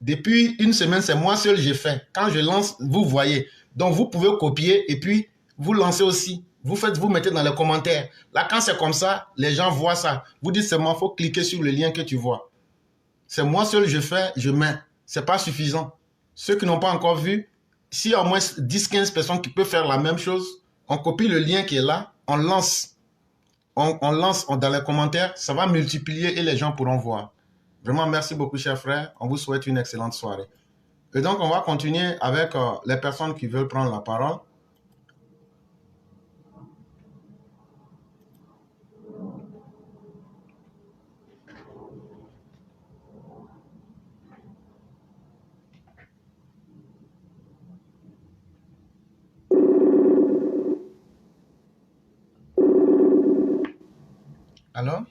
Depuis une semaine, c'est moi seul j'ai fait. Quand je lance, vous voyez. Donc, vous pouvez copier et puis vous lancez aussi. Vous mettez dans les commentaires. Là, quand c'est comme ça, les gens voient ça. Vous dites seulement, il faut cliquer sur le lien que tu vois. C'est moi seul je fais, je mets. C'est pas suffisant. Ceux qui n'ont pas encore vu, s'il y a au moins 10-15 personnes qui peuvent faire la même chose, on copie le lien qui est là, on lance. On lance dans les commentaires, ça va multiplier et les gens pourront voir. Vraiment, merci beaucoup, chers frères. On vous souhaite une excellente soirée. Et donc, on va continuer avec les personnes qui veulent prendre la parole. Alors?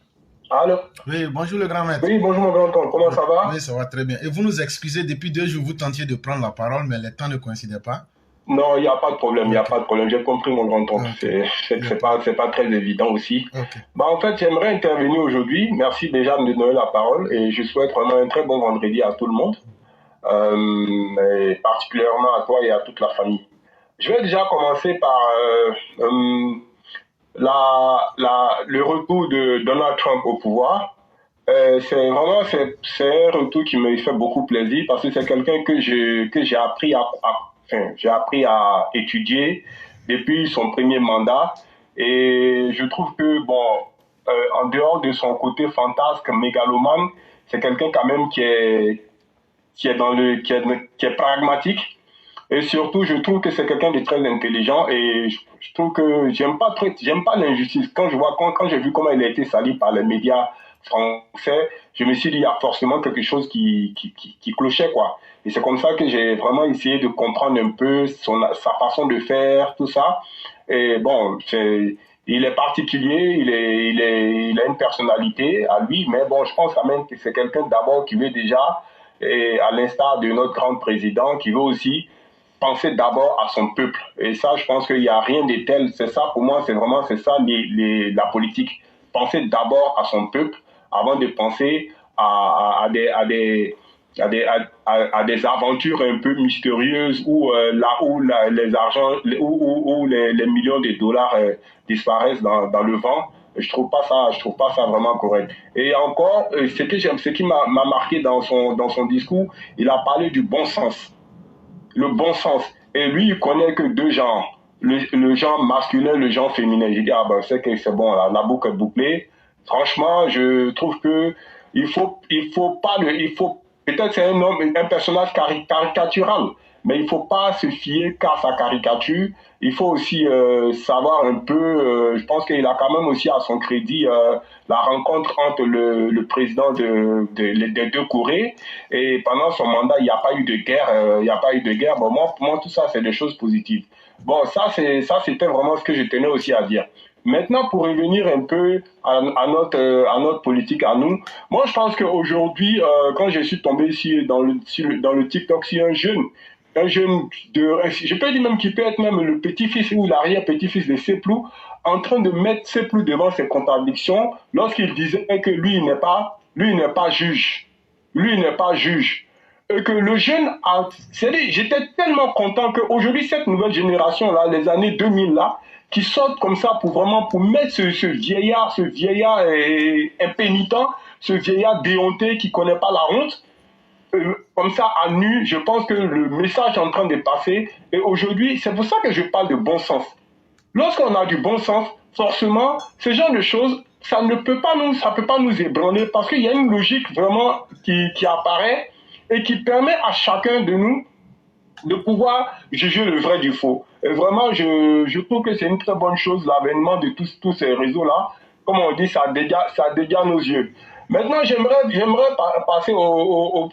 Allô? Oui, bonjour le grand maître. Oui, bonjour mon grand oncle, comment ça va? Oui, ça va très bien. Et vous nous excusez, depuis 2 jours, vous tentiez de prendre la parole, mais les temps ne coïncidaient pas. Non, il n'y a pas de problème, il n'y a pas de problème. J'ai compris mon grand oncle. C'est pas très évident aussi. Bah, en fait, j'aimerais intervenir aujourd'hui. Merci déjà de me donner la parole et je souhaite vraiment un très bon vendredi à tout le monde, et particulièrement à toi et à toute la famille. Je vais déjà commencer par le retour de Donald Trump au pouvoir. C'est un retour qui me fait beaucoup plaisir parce que c'est quelqu'un que j'ai appris à étudier depuis son premier mandat et je trouve que en dehors de son côté fantasque mégalomane, c'est quelqu'un quand même qui est pragmatique. Et surtout, je trouve que c'est quelqu'un de très intelligent et je trouve que j'aime pas l'injustice. Quand j'ai vu comment il a été sali par les médias français, je me suis dit il y a forcément quelque chose qui clochait quoi. Et c'est comme ça que j'ai vraiment essayé de comprendre un peu sa façon de faire, tout ça. Et bon, il est particulier, il a une personnalité à lui, mais bon, je pense quand même que c'est quelqu'un d'abord qui veut déjà, et à l'instar de notre grand président, qui veut aussi penser d'abord à son peuple. Et ça, je pense qu'il n'y a rien de tel. C'est ça, pour moi, c'est ça la politique. Penser d'abord à son peuple avant de penser à des aventures un peu mystérieuses où les millions de dollars disparaissent dans le vent. Je trouve pas ça vraiment correct. Et encore, ce qui m'a marqué dans son discours, il a parlé du bon sens. Le bon sens. Et lui, il connaît que 2 genres. Le genre masculin, le genre féminin. J'ai dit, c'est bon, la boucle est bouclée. Franchement, je trouve que peut-être c'est un personnage caricatural, mais il faut pas se fier qu'à sa caricature. Il faut aussi savoir un peu, je pense qu'il a quand même aussi à son crédit la rencontre entre le président des 2 Corées, et pendant son mandat, il n'y a pas eu de guerre. Bon, moi, tout ça, c'est des choses positives. Bon, ça, c'était vraiment ce que je tenais aussi à dire. Maintenant, pour revenir un peu à notre politique à nous, moi, je pense qu'aujourd'hui, quand je suis tombé ici dans le TikTok, si un jeune je peux dire même qu'il peut être même le petit-fils ou l'arrière-petit-fils de Seplou, en train de mettre Seplou devant ses contradictions lorsqu'il disait que lui, il n'est pas juge. Lui, il n'est pas juge. Et que le jeune j'étais tellement content qu'aujourd'hui, cette nouvelle génération-là, les années 2000-là, qui sortent comme ça pour mettre ce vieillard impénitent, ce vieillard déhonté qui ne connaît pas la honte, comme ça à nu, je pense que le message est en train de passer. Et aujourd'hui, c'est pour ça que je parle de bon sens. Lorsqu'on a du bon sens, forcément, ce genre de choses, ça peut pas nous ébranler parce qu'il y a une logique vraiment qui apparaît et qui permet à chacun de nous de pouvoir juger le vrai du faux. Et vraiment, je trouve que c'est une très bonne chose, l'avènement de tous ces réseaux-là. Comme on dit, ça dégage nos yeux. Maintenant, j'aimerais passer comment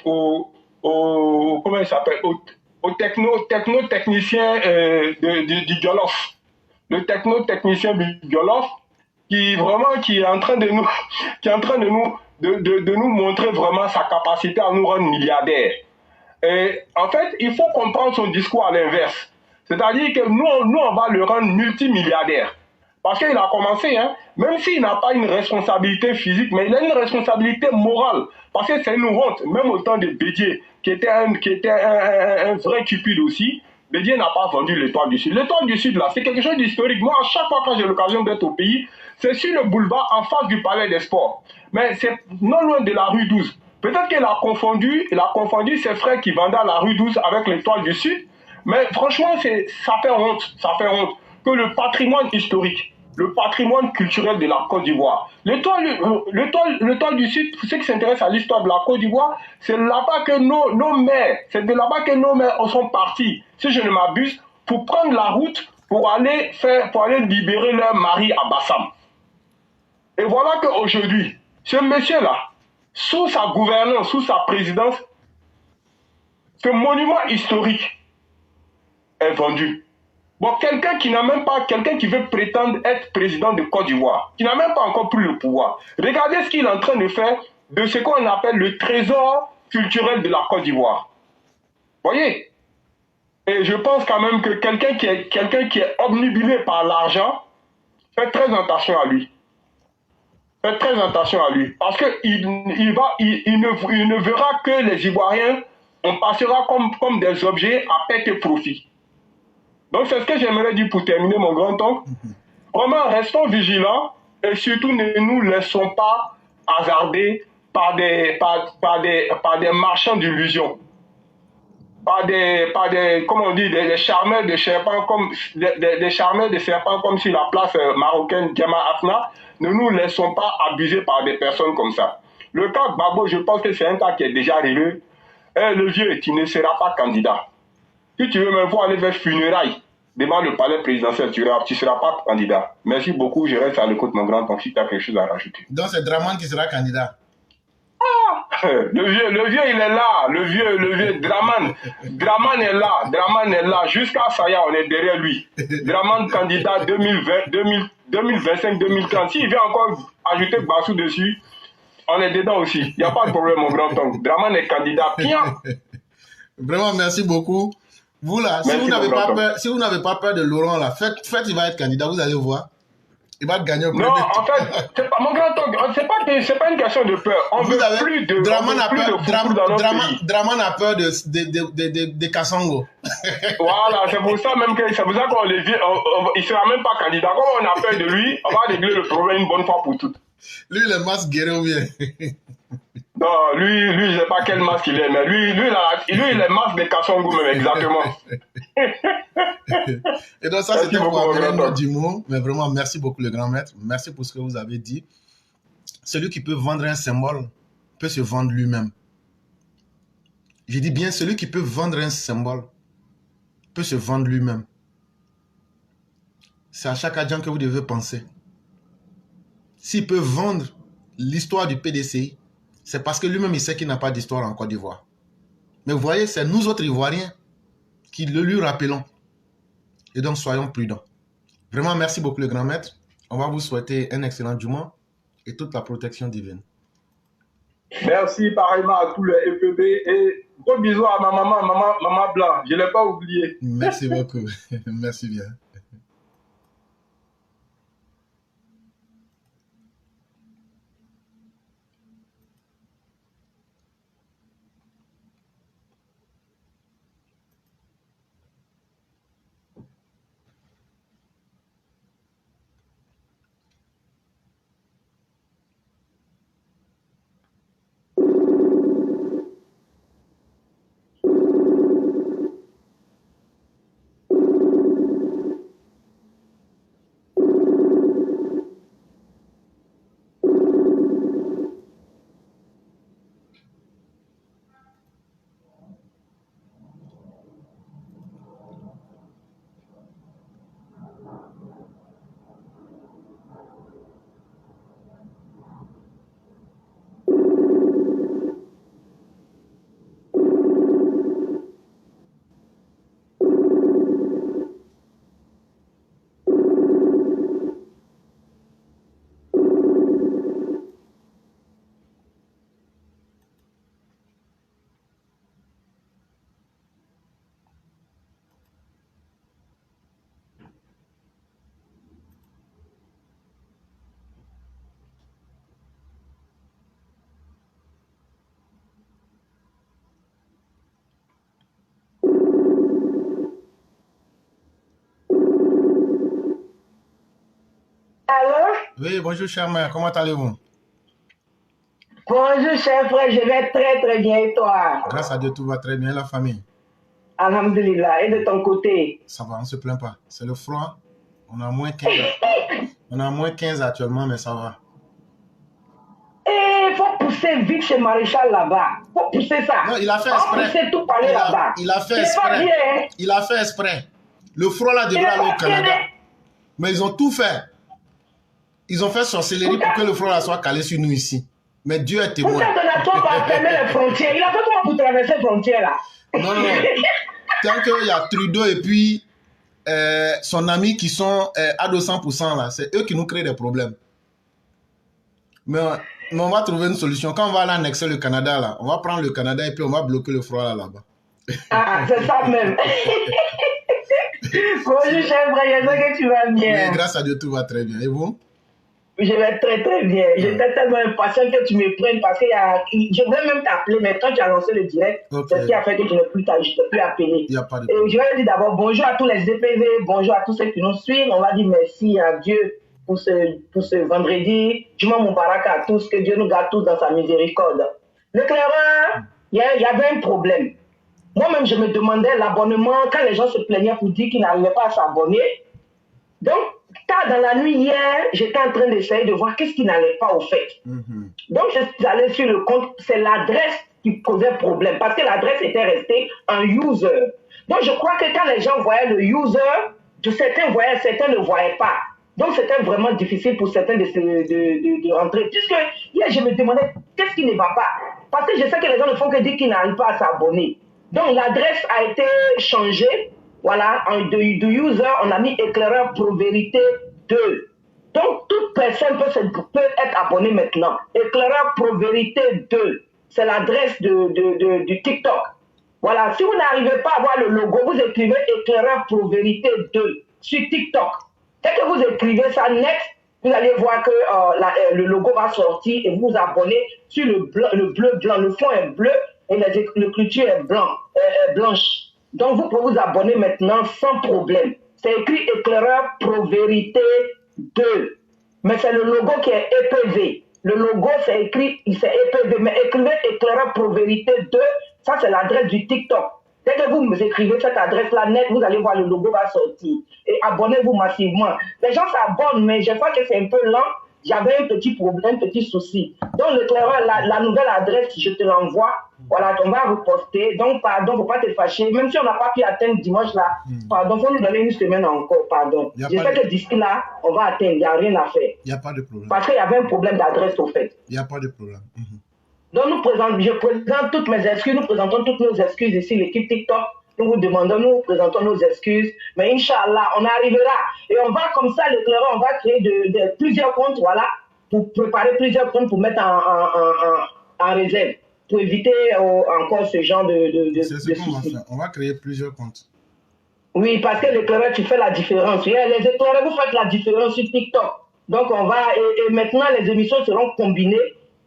il s'appelle, au techno-technicien du Jolof. Le techno-technicien du Jolof qui est en train de nous de nous montrer vraiment sa capacité à nous rendre milliardaires. Et en fait, il faut comprendre son discours à l'inverse. C'est-à-dire que nous, on va le rendre multimilliardaire. Parce qu'il a commencé, hein, même s'il n'a pas une responsabilité physique, mais il a une responsabilité morale. Parce que c'est une honte, même au temps de Bédier, qui était un vrai cupide aussi. Bédier n'a pas vendu l'Étoile du Sud. L'Étoile du Sud, là, c'est quelque chose d'historique. Moi, à chaque fois quand j'ai l'occasion d'être au pays, c'est sur le boulevard en face du Palais des Sports. Mais c'est non loin de la rue 12. Peut-être qu'il a confondu ses frères qui vendaient à la rue 12 avec l'Étoile du Sud. Mais franchement, ça fait honte que le patrimoine historique, le patrimoine culturel de la Côte d'Ivoire, l'Étoile du Sud, pour ceux qui s'intéressent à l'histoire de la Côte d'Ivoire, c'est là-bas que nos mères, sont partis, si je ne m'abuse, pour prendre la route pour aller libérer leur mari à Bassam. Et voilà qu'aujourd'hui, ce monsieur-là, sous sa gouvernance, sous sa présidence, ce monument historique est vendu. Bon, quelqu'un qui veut prétendre être président de Côte d'Ivoire, qui n'a même pas encore pris le pouvoir. Regardez ce qu'il est en train de faire de ce qu'on appelle le trésor culturel de la Côte d'Ivoire. Voyez? Et je pense quand même que quelqu'un qui est obnubilé par l'argent, faites très attention à lui. Faites très attention à lui. Parce qu'il ne verra que les Ivoiriens, on passera comme des objets à perte et profit. Donc c'est ce que j'aimerais dire pour terminer, mon grand-oncle. Vraiment, restons vigilants et surtout ne nous laissons pas hasarder par des marchands d'illusions. Par des comment on dit, des charmeurs de serpents des charmeurs de serpents comme sur la place marocaine Djama Afna. Ne nous laissons pas abuser par des personnes comme ça. Le cas Gbagbo, je pense que c'est un cas qui est déjà réglé. Le vieux, tu ne seras pas candidat. Si tu veux me voir aller vers funérailles devant le palais présidentiel, tu ne seras pas candidat. Merci beaucoup, je reste à l'écoute, mon grand-oncle, si tu as quelque chose à rajouter. Donc c'est Draman qui sera candidat. Le vieux, il est là. Le vieux, Draman est là. Jusqu'à Saya, on est derrière lui. Draman, candidat 2025, 2030. S'il vient encore ajouter Bassou dessus, on est dedans aussi. Il n'y a pas de problème, mon grand-oncle. Draman est candidat. Bien. Vraiment, merci beaucoup. Vous là, si vous n'avez pas peur de Laurent là, faites, il va être candidat, vous allez voir. Il va gagner au premier tour. Non, en fait, c'est pas, mon grand-oncle, c'est pas une question de peur. On veut plus de Draman a peur, Draman a peur de Kassango. Voilà, c'est pour ça qu'on les vit, il sera même pas candidat. Comme on a peur de lui, on va régler le problème une bonne fois pour toutes. Lui, il est masque guéri ou bien? Non, lui, je sais pas quel masque il est, mais lui, il est masque de Kassango même, exactement. Et donc ça, c'était pour amener un du mot. Mais vraiment, merci beaucoup le grand maître. Merci pour ce que vous avez dit. Celui qui peut vendre un symbole peut se vendre lui-même. Je dis bien, celui qui peut vendre un symbole peut se vendre lui-même. C'est à chaque agent que vous devez penser. S'il peut vendre l'histoire du PDCI, c'est parce que lui-même, il sait qu'il n'a pas d'histoire en Côte d'Ivoire. Mais vous voyez, c'est nous autres Ivoiriens qui le lui rappelons. Et donc, soyons prudents. Vraiment, merci beaucoup, le grand maître. On va vous souhaiter un excellent Juma et toute la protection divine. Merci pareillement à tous les EPB et gros bisous à ma maman Blanc. Je ne l'ai pas oublié. Merci beaucoup. Merci bien. Oui, bonjour, cher mère. Comment allez-vous? Bonjour, cher frère. Je vais très, très bien. Et toi? Grâce à Dieu, tout va très bien. La famille? Alhamdulillah. Et de ton côté? Ça va, on ne se plaint pas. C'est le froid. On a moins 15. On a moins 15 actuellement, mais ça va. Il faut pousser vite chez Maréchal là-bas. Il faut pousser ça. Non, il a fait exprès. On pousser tout parler là-bas. Il a fait C'est pas exprès. bien, hein? Il a fait exprès. Le froid là devrait aller au Canada. Mais ils ont tout fait. Ils ont fait sorcellerie pour que le froid là soit calé sur nous ici. Mais Dieu est témoin. Pourquoi Donald Trump a fermé les frontières? Il a fait comment pour traverser les frontières là? Non, non. Tant qu'il y a Trudeau et puis son ami qui sont à 200% là, c'est eux qui nous créent des problèmes. Mais on va trouver une solution. Quand on va aller annexer le Canada là, on va prendre le Canada et puis on va bloquer le froid là-bas. Ah, c'est ça même. Bonjour, cher frère, je sais que tu vas bien. Mais grâce à Dieu, tout va très bien. Et vous? Je vais très très bien. J'étais tellement impatient que tu me prennes parce que je voulais même t'appeler, mais quand tu as lancé le direct, c'est ce qui a fait que je ne peux plus appeler. Il n'y a pas de problème. Je vais dire d'abord bonjour à tous les DPV, bonjour à tous ceux qui nous suivent. On va dire merci à Dieu pour ce vendredi. Juma Moubarak à tous, que Dieu nous garde tous dans sa miséricorde. L'éclaireur, il y avait un problème. Moi-même, je me demandais l'abonnement, quand les gens se plaignaient pour dire qu'ils n'arrivaient pas à s'abonner. Donc, tard dans la nuit hier, j'étais en train d'essayer de voir qu'est-ce qui n'allait pas au fait. Donc, je suis allé sur le compte, c'est l'adresse qui posait problème, parce que l'adresse était restée un user. Donc, je crois que quand les gens voyaient le user, certains voyaient, certains ne voyaient pas. Donc, c'était vraiment difficile pour certains de rentrer. Puisque hier, je me demandais qu'est-ce qui ne va pas. Parce que je sais que les gens ne font que dire qu'ils n'arrivent pas à s'abonner. Donc, l'adresse a été changée. Voilà, de user, on a mis éclaireur Pro-Vérité 2. Donc, toute personne peut être abonnée maintenant. Éclaireur Pro-Vérité 2, c'est l'adresse du TikTok. Voilà, si vous n'arrivez pas à voir le logo, vous écrivez éclaireur Pro-Vérité 2 sur TikTok. Dès que vous écrivez ça net, vous allez voir que le logo va sortir et vous vous abonnez sur le bleu blanc. Le fond est bleu et l'écriture est blanche. Donc, vous pouvez vous abonner maintenant sans problème. C'est écrit éclaireur Pro-Vérité 2. Mais c'est le logo qui est EPV. Le logo, c'est écrit, c'est EPV. Mais écrivez éclaireur Pro-Vérité 2. Ça, c'est l'adresse du TikTok. Dès que vous écrivez cette adresse-là net, vous allez voir le logo va sortir. Et abonnez-vous massivement. Les gens s'abonnent, mais je crois que c'est un peu lent. J'avais un petit problème, un petit souci. Donc, l'éclaireur, la nouvelle adresse, je te l'envoie. Voilà, on va reposter. Donc, pardon, il ne faut pas te fâcher. Même si on n'a pas pu atteindre dimanche là, pardon, il faut nous donner une semaine encore, pardon. Je sais que d'ici là, on va atteindre, il n'y a rien à faire. Il n'y a pas de problème. Parce qu'il y avait un problème d'adresse au fait. Il n'y a pas de problème. Donc, je présente toutes mes excuses, nous présentons toutes nos excuses ici, l'équipe TikTok. Nous présentons nos excuses. Mais Inch'Allah, on arrivera. Et on va comme ça, l'éclaireur, on va créer plusieurs comptes, voilà, pour préparer plusieurs comptes pour mettre en réserve. Pour éviter encore ce genre de soucis. On va créer plusieurs comptes. Oui, parce que l'éclaireur, tu fais la différence. Les éclaireurs, vous faites la différence sur TikTok. Donc, on va... Et maintenant, les émissions seront combinées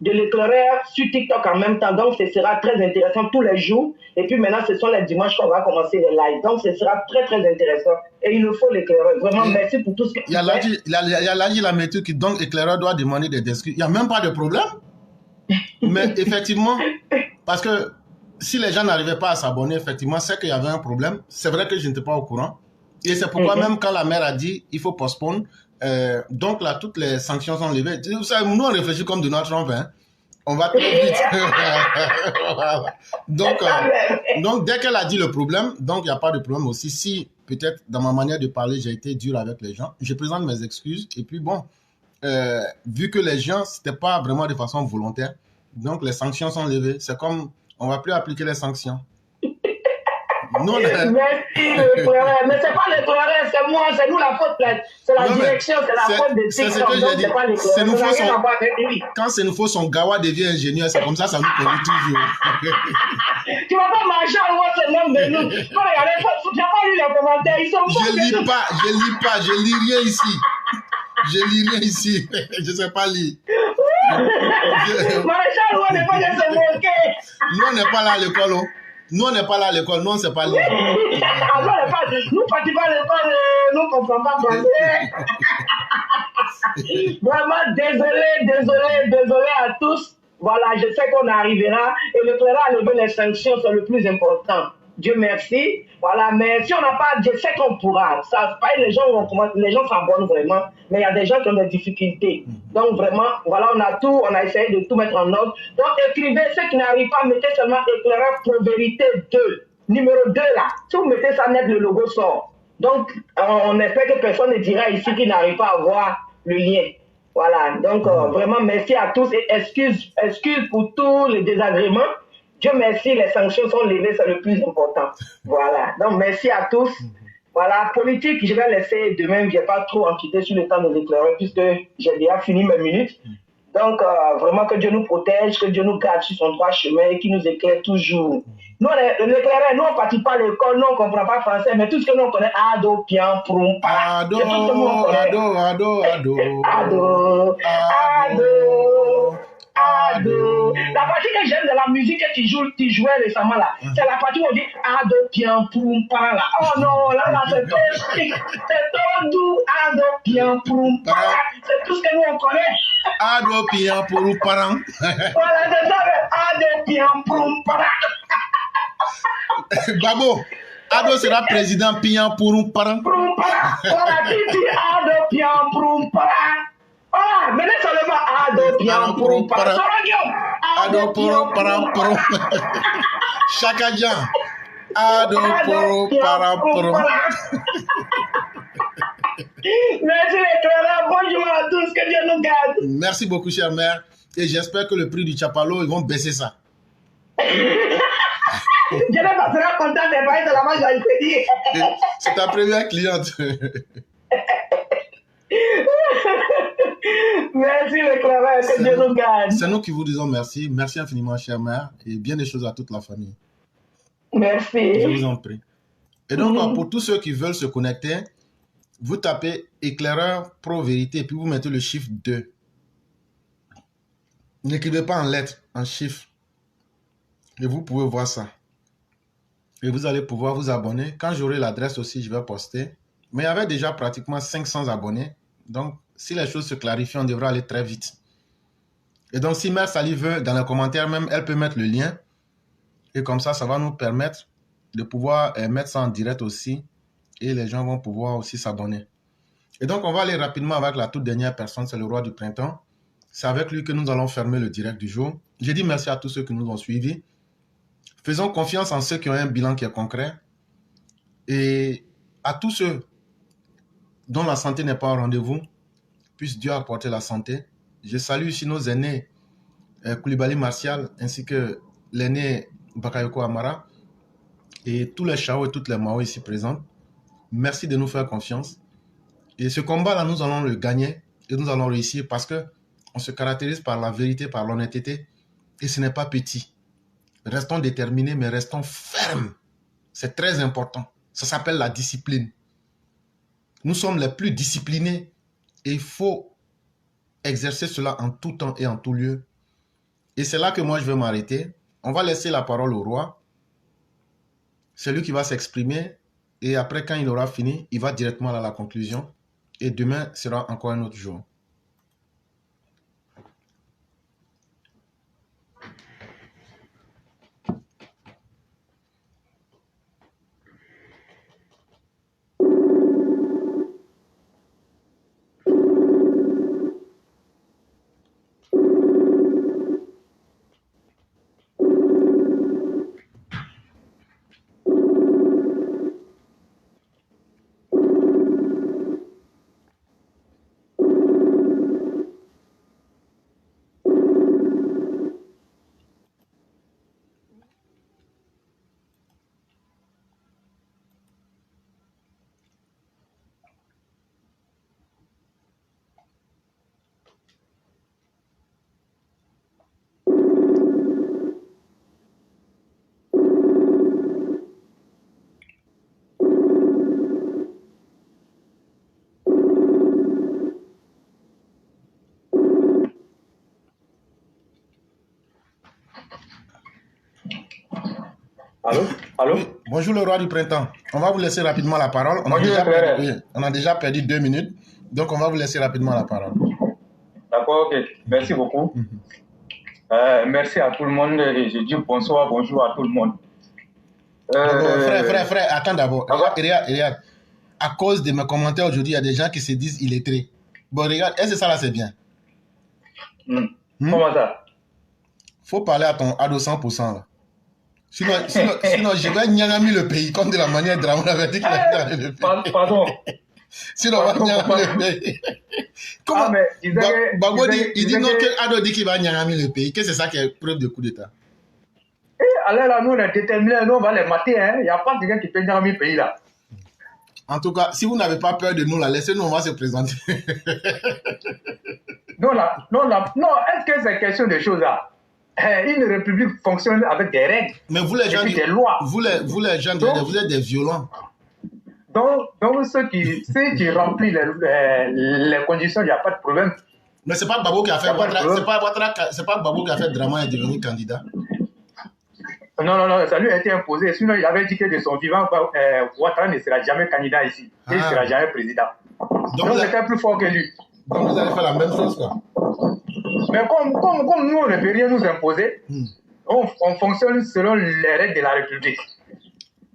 de l'éclaireur sur TikTok en même temps. Donc, ce sera très intéressant tous les jours. Et puis maintenant, ce sont les dimanches qu'on va commencer les lives. Donc, ce sera très, très intéressant. Et il nous faut l'éclaireur. Vraiment, merci pour tout ce que tu fais. Il y a la méthode qui, donc, l'éclaireur doit demander des excuses. Il n'y a même pas de problème. Mais effectivement, parce que si les gens n'arrivaient pas à s'abonner, effectivement, c'est qu'il y avait un problème. C'est vrai que je n'étais pas au courant. Et c'est pourquoi même quand la maire a dit il faut postpone, donc là, toutes les sanctions sont levées. Vous savez, nous, on réfléchit comme Donald Trump. Hein. On va très vite. donc, dès qu'elle a dit le problème, donc il n'y a pas de problème aussi. Si, peut-être, dans ma manière de parler, j'ai été dur avec les gens, je présente mes excuses. Et puis, bon, vu que les gens, ce n'était pas vraiment de façon volontaire, donc les sanctions sont levées. C'est comme, on ne va plus appliquer les sanctions. Non, merci, mais c'est pas l'éclaireur, c'est moi, c'est nous la faute. C'est la direction, c'est la faute de TikTok. C'est ce que j'ai dit. Quand c'est nouveau, son gawa devient ingénieur, c'est comme ça nous conduit toujours. Tu vas pas marcher à moi, c'est l'homme de nous. Tu n'as pas lu les commentaires, ils sont je lis rien ici. Je lis rien ici. Je ne sais pas lire. Maréchal, on n'est pas de se moquer. Nous, on n'est pas là à l'école. Nous, on n'est pas là à l'école. Nous, on ne sait pas lire. Nous, partis pas à l'école, nous ne comprenons pas français. Vraiment, désolé à tous. Voilà, je sais qu'on arrivera et l'éclaireur a levé les sanctions, c'est le plus important. Dieu merci. Voilà, mais si on n'a pas, je sais qu'on pourra. Ça, pas les gens s'abonnent vraiment, mais il y a des gens qui ont des difficultés. Donc vraiment, voilà, on a essayé de tout mettre en ordre. Donc écrivez, ceux qui n'arrivent pas, mettez seulement éclaireur Pro-Vérité 2. Numéro 2 là. Si vous mettez ça net, le logo sort. Donc, on espère que personne ne dira ici qu'il n'arrive pas à voir le lien. Voilà, donc vraiment merci à tous et excuse pour tous les désagréments. Dieu merci, les sanctions sont levées, c'est le plus important. Voilà, donc merci à tous. Voilà, politique, je vais laisser demain, je ne vais pas trop empiéter sur le temps de l'éclaireur puisque j'ai déjà fini mes minutes. Donc, vraiment que Dieu nous protège, que Dieu nous garde sur son droit chemin et qu'il nous éclaire toujours. Nous, l'éclaireur, nous, on ne partit pas à l'école, nous, on ne comprend pas français, mais tout ce que nous, on connaît, ado, pian, proum, pa. Ado. La partie que j'aime de la musique que tu jouais récemment là, c'est la partie où on dit ado, pian, proum, pa là. Oh non, là, c'est trop strict, c'est trop doux, ado, pian, proum, pa. C'est tout ce que nous, on connaît. Ado, pian, proum, pa. Voilà, c'est ça, ado, pian, proum, pa. Babo, Ado sera président Pian Pouroum Paran. Voilà, qui dit Ado Pian Pouroum Paran. Voilà, maintenant seulement Ado Pian Pouroum Paran. Ado Pouroum Paran Pouroum. Chakadjan. Ado Pouroum Paran Pouroum. Merci les frères, bonjour à tous, que Dieu nous garde. Merci beaucoup, chère mère. Et j'espère que le prix du Chapalo, ils vont baisser ça. Je ne pas sera content de parler de la majorité. C'est ta première cliente. Merci le claveur, que Dieu nous garde. C'est nous qui vous disons merci. Merci infiniment, chère mère. Et bien des choses à toute la famille. Merci. Je vous en prie. Et donc, pour tous ceux qui veulent se connecter, vous tapez éclaireur Pro-Vérité et puis vous mettez le chiffre 2. N'écrivez pas en lettres, en chiffres. Et vous pouvez voir ça. Et vous allez pouvoir vous abonner. Quand j'aurai l'adresse aussi, je vais poster. Mais il y avait déjà pratiquement 500 abonnés. Donc, si les choses se clarifient, on devrait aller très vite. Et donc, si Mère Sally veut, dans les commentaires même, elle peut mettre le lien. Et comme ça, ça va nous permettre de pouvoir mettre ça en direct aussi. Et les gens vont pouvoir aussi s'abonner. Et donc, on va aller rapidement avec la toute dernière personne, c'est le roi du printemps. C'est avec lui que nous allons fermer le direct du jour. J'ai dit merci à tous ceux qui nous ont suivis. Faisons confiance en ceux qui ont un bilan qui est concret. Et à tous ceux dont la santé n'est pas au rendez-vous, puisse Dieu apporter la santé. Je salue ici nos aînés, Koulibaly Martial, ainsi que l'aîné Bakayoko Amara, et tous les Chao et toutes les Mao ici présentes. Merci de nous faire confiance. Et ce combat-là, nous allons le gagner et nous allons réussir parce qu'on se caractérise par la vérité, par l'honnêteté. Et ce n'est pas petit. Restons déterminés, mais restons fermes. C'est très important. Ça s'appelle la discipline. Nous sommes les plus disciplinés et il faut exercer cela en tout temps et en tout lieu. Et c'est là que moi je vais m'arrêter. On va laisser la parole au roi. C'est lui qui va s'exprimer et après quand il aura fini, il va directement à la conclusion. Et demain sera encore un autre jour. Allô? Allô? Oui. Bonjour le roi du printemps. On va vous laisser rapidement la parole. On a déjà perdu 2 minutes. Donc, on va vous laisser rapidement la parole. D'accord, ok. Merci beaucoup. Merci à tout le monde. Et je dis bonsoir, bonjour à tout le monde. Frère, attends d'abord. Regarde. À cause de mes commentaires aujourd'hui, il y a des gens qui se disent illettrés. Bon, regarde, est-ce que ça là, c'est bien? Comment ça? Faut parler à ton ado 100%. Là. Sinon, je vais nyangami le pays, comme de la manière Dramon avait dit qu'il allait dans le pays. Pardon. Sinon, on va nyangami le pays. Comment Bagbo dit non, quel ado dit qu'il va nyangami le pays? Qu'est-ce que c'est ça qui est preuve de coup d'État? Alors là, nous, on est déterminés, nous, on va les mater. Il n'y a pas de quelqu'un qui peut nyangami le pays là. En tout cas, si vous n'avez pas peur de nous, là, laissez-nous, on va se présenter. Non, est-ce que c'est question de choses là? Une république fonctionne avec des règles, mais vous les gens, des lois. Vous les gens, vous êtes des violents. Donc ceux qui remplissent les conditions, il n'y a pas de problème. Mais c'est pas Gbagbo qui a fait c'est pas Gbagbo qui a fait Dramon et devenir candidat. Non, ça lui a été imposé. Sinon, il avait dit que de son vivant, Ouattara ne sera jamais candidat ici. Il ne sera jamais président. Donc c'était plus fort que lui. Donc vous allez faire la même chose, quoi. Mais comme nous, on ne peut rien nous imposer, on fonctionne selon les règles de la République.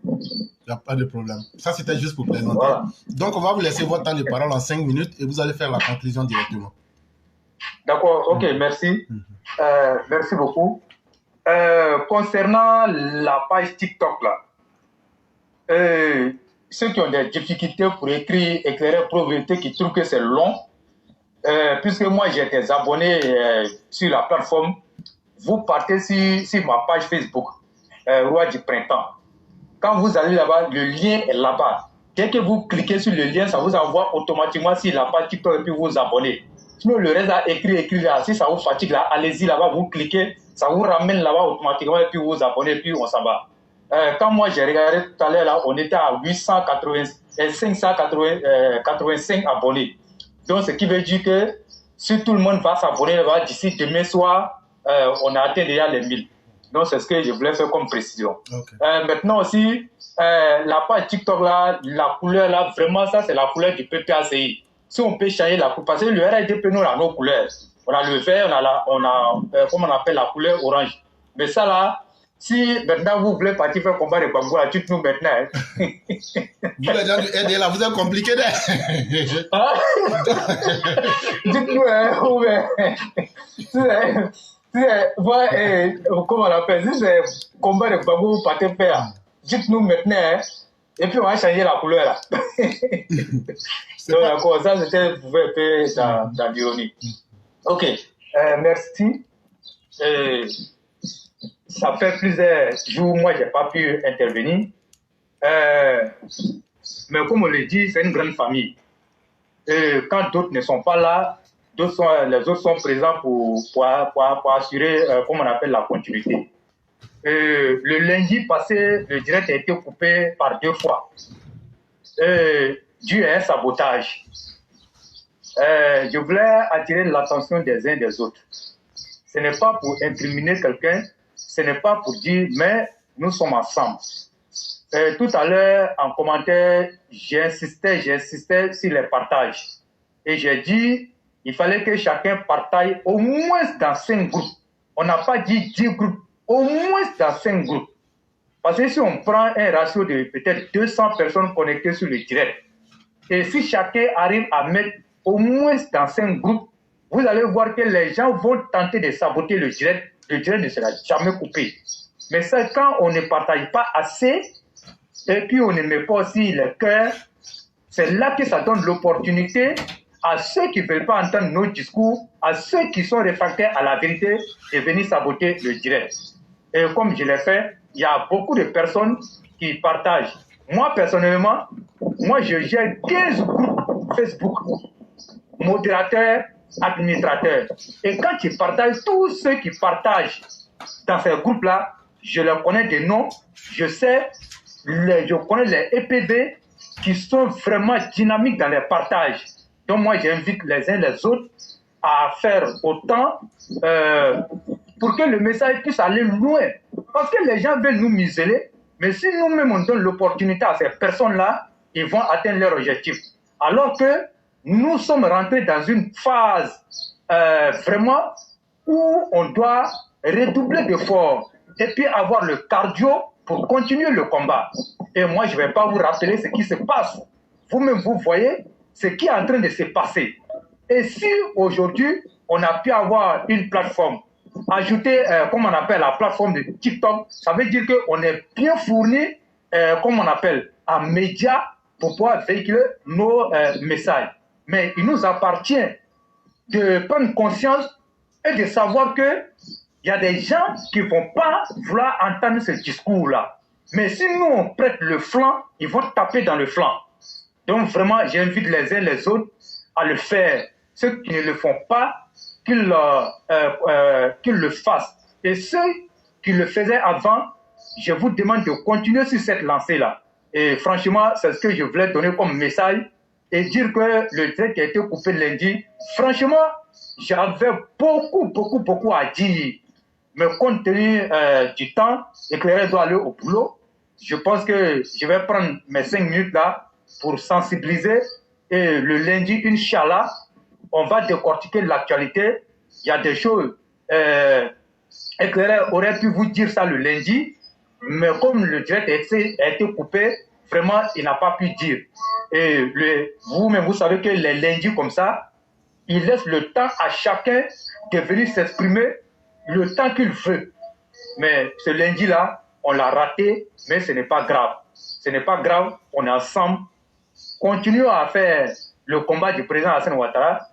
Il n'y a pas de problème. Ça, c'était juste pour plaisanter. Voilà. Donc, on va vous laisser votre temps de parole en 5 minutes et vous allez faire la conclusion directement. D'accord, ok, merci. Merci beaucoup. Concernant la page TikTok, là, ceux qui ont des difficultés pour écrire, éclairer, pauvreté, qui trouvent que c'est long, puisque moi j'ai des abonnés sur la plateforme, vous partez sur ma page Facebook, Roi du Printemps. Quand vous allez là-bas, le lien est là-bas. Dès que vous cliquez sur le lien, ça vous envoie automatiquement sur la page TikTok et puis vous abonnez. Sinon, le reste à écrire là, si ça vous fatigue là, allez-y là-bas, vous cliquez, ça vous ramène là-bas automatiquement et puis vous abonnez, puis on s'en va. Quand moi j'ai regardé tout à l'heure, là, on était à 585 abonnés. Donc, ce qui veut dire que si tout le monde va s'abonner là-bas, d'ici demain soir, on a atteint déjà les 1000. Donc, c'est ce que je voulais faire comme précision. Okay. Maintenant aussi, la page TikTok là, la couleur là, vraiment ça, c'est la couleur du PPACI. Si on peut changer la couleur, parce que le RIDP, nous, on a nos couleurs. On a le vert, on a comment on appelle la couleur orange. Mais ça là, si maintenant vous voulez partir faire combat de Gbagbo, là, dites-nous maintenant. Vous les gens du RD là, vous êtes compliqués là. Dites-nous, comment on appelle, si c'est combat de Gbagbo, vous partez faire. Dites-nous maintenant, et puis on va changer la couleur là. Donc d'accord, ça c'était pour faire un peu dans l'ironie. Ok, merci. Ça fait plusieurs jours, moi, je n'ai pas pu intervenir. Mais comme on le dit, c'est une grande famille. Et quand d'autres ne sont pas là, les autres sont présents pour assurer, comme on appelle, la continuité. Le lundi passé, le direct a été coupé par 2 fois, dû à un sabotage. Je voulais attirer l'attention des uns des autres. Ce n'est pas pour incriminer quelqu'un, ce n'est pas pour dire, mais nous sommes ensemble. Tout à l'heure, en commentaire, j'insistais sur les partages. Et j'ai dit, il fallait que chacun partage au moins dans 5 groupes. On n'a pas dit 10 groupes, au moins dans 5 groupes. Parce que si on prend un ratio de peut-être 200 personnes connectées sur le direct, et si chacun arrive à mettre au moins dans 5 groupes, vous allez voir que les gens vont tenter de saboter le direct ne sera jamais coupé. Mais ça, quand on ne partage pas assez, et puis on ne met pas aussi le cœur, c'est là que ça donne l'opportunité à ceux qui ne veulent pas entendre nos discours, à ceux qui sont réfractaires à la vérité, de venir saboter le direct. Et comme je l'ai fait, il y a beaucoup de personnes qui partagent. Moi, personnellement, je gère 15 groupes Facebook, modérateurs, administrateurs. Et quand ils partagent, tous ceux qui partagent dans ces groupes-là, je les connais des noms, je connais les EPV qui sont vraiment dynamiques dans les partages. Donc moi, j'invite les uns les autres à faire autant pour que le message puisse aller loin. Parce que les gens veulent nous museler, Mais si nous-mêmes on donne l'opportunité à ces personnes-là, ils vont atteindre leur objectif. Alors que nous sommes rentrés dans une phase vraiment où on doit redoubler d'efforts et puis avoir le cardio pour continuer le combat. Et moi, je ne vais pas vous rappeler ce qui se passe. Vous-même, vous voyez ce qui est en train de se passer. Et si aujourd'hui, on a pu avoir une plateforme, ajouter, comme on appelle la plateforme de TikTok, ça veut dire qu'on est bien fourni, comme on appelle, en médias pour pouvoir véhiculer nos messages. Mais il nous appartient de prendre conscience et de savoir qu'il y a des gens qui ne vont pas vouloir entendre ce discours-là. Mais si nous, on prête le flanc, ils vont taper dans le flanc. Donc vraiment, j'invite les uns les autres à le faire. Ceux qui ne le font pas, qu'ils le fassent. Et ceux qui le faisaient avant, je vous demande de continuer sur cette lancée-là. Et franchement, c'est ce que je voulais donner comme message et dire que le direct qui a été coupé lundi, franchement, j'avais beaucoup à dire. Mais compte tenu du temps, Éclaireur doit aller au boulot. Je pense que je vais prendre mes 5 minutes là pour sensibiliser. Et le lundi, Inch'Allah, on va décortiquer l'actualité. Il y a des choses. Éclaireur aurait pu vous dire ça le lundi, mais comme le direct a été coupé, vraiment, il n'a pas pu dire. Et vous-même, vous savez que les lundis comme ça, il laisse le temps à chacun de venir s'exprimer le temps qu'il veut. Mais ce lundi-là, on l'a raté, mais ce n'est pas grave. Ce n'est pas grave, on est ensemble. Continuons à faire le combat du président Alassane Ouattara.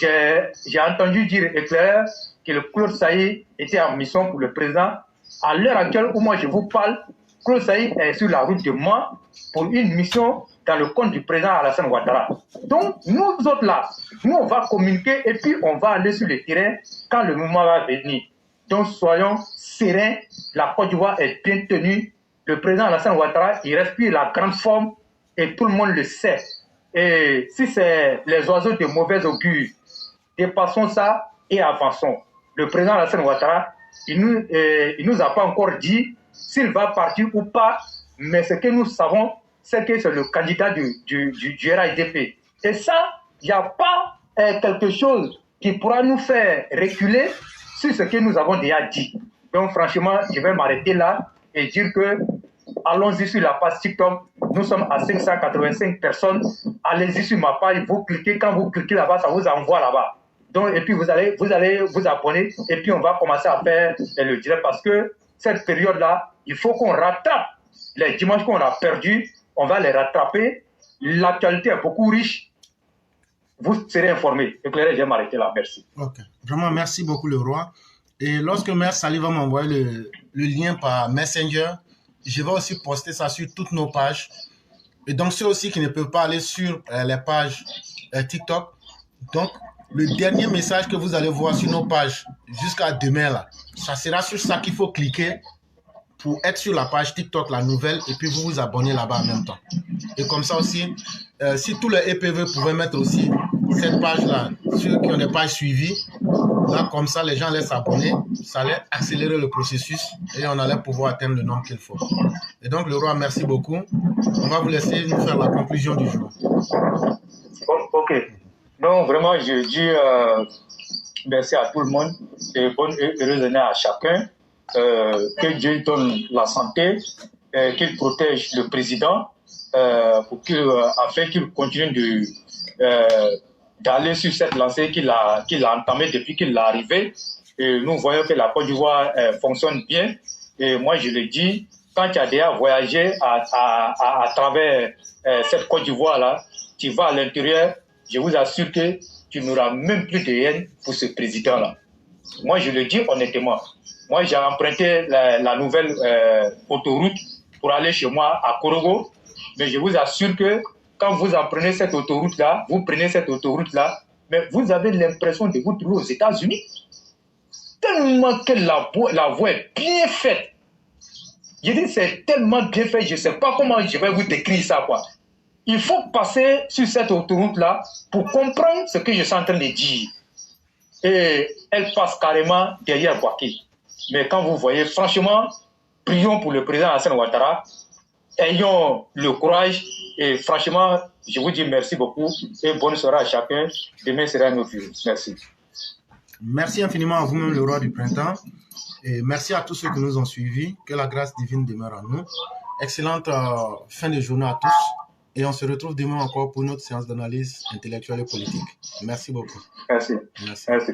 J'ai entendu dire Éclaireur que le Claude Saïd était en mission pour le président. À l'heure actuelle où moi je vous parle, Claude Saïd est sur la route de moi pour une mission dans le compte du président Alassane Ouattara. Donc nous autres là, nous on va communiquer et puis on va aller sur le terrain quand le moment va venir. Donc soyons sereins, la Côte d'Ivoire est bien tenue. Le président Alassane Ouattara, il respire la grande forme et tout le monde le sait. Et si c'est les oiseaux de mauvais augure, dépassons ça et avançons. Le président Alassane Ouattara, il nous a pas encore dit s'il va partir ou pas, mais ce que nous savons, c'est que c'est le candidat du RAIDP. Et ça, il n'y a pas quelque chose qui pourra nous faire reculer sur ce que nous avons déjà dit. Donc franchement, je vais m'arrêter là et dire que allons-y sur la page TikTok. Nous sommes à 585 personnes. Allez-y sur ma page, vous cliquez. Quand vous cliquez là-bas, ça vous envoie là-bas. Donc, et puis vous allez vous abonner. Et puis on va commencer à faire le direct parce que cette période-là, il faut qu'on rattrape les dimanches qu'on a perdus. On va les rattraper. L'actualité est beaucoup riche. Vous serez informés. Éclairé, je vais m'arrêter là. Merci. Ok. Vraiment, merci beaucoup, le roi. Et lorsque Mère Sali va m'envoyer le lien par Messenger, je vais aussi poster ça sur toutes nos pages. Et donc, ceux aussi qui ne peuvent pas aller sur les pages TikTok, donc, le dernier message que vous allez voir sur nos pages jusqu'à demain, là, ça sera sur ça qu'il faut cliquer pour être sur la page TikTok, la nouvelle, et puis vous vous abonnez là-bas en même temps. Et comme ça aussi, si tous les EPV pouvaient mettre aussi cette page-là, ceux qui ont des pages suivies, là, comme ça, les gens allaient s'abonner, ça allait accélérer le processus et on allait pouvoir atteindre le nombre qu'il faut. Et donc, le roi, merci beaucoup. On va vous laisser nous faire la conclusion du jour. Ok. Donc, vraiment, je dis merci à tout le monde et bonne et heureuse année à chacun. Que Dieu donne la santé, qu'il protège le président afin qu'il continue d'aller sur cette lancée qu'il a entamée depuis qu'il est arrivé. Et nous voyons que la Côte d'Ivoire fonctionne bien. Et moi, je le dis, quand tu as déjà voyagé à travers cette Côte d'Ivoire-là, tu vas à l'intérieur, je vous assure que tu n'auras même plus de haine pour ce président-là. Moi, je le dis honnêtement. Moi, j'ai emprunté la nouvelle autoroute pour aller chez moi à Korogo. Mais je vous assure que quand vous en prenez cette autoroute-là, mais vous avez l'impression de vous trouver aux États-Unis. Tellement que la voie est bien faite. Je dis, c'est tellement bien fait, je ne sais pas comment je vais vous décrire ça, quoi. Il faut passer sur cette autoroute-là pour comprendre ce que je suis en train de dire. Et elle passe carrément derrière Boaké. Mais quand vous voyez, franchement, prions pour le président Alassane Ouattara. Ayons le courage et franchement, je vous dis merci beaucoup et bonne soirée à chacun. Demain sera un autre jour. Merci. Merci infiniment à vous-même, le roi du printemps. Et merci à tous ceux qui nous ont suivis. Que la grâce divine demeure en nous. Excellente fin de journée à tous. Et on se retrouve demain encore pour une autre séance d'analyse intellectuelle et politique. Merci beaucoup. Merci. Merci. Merci.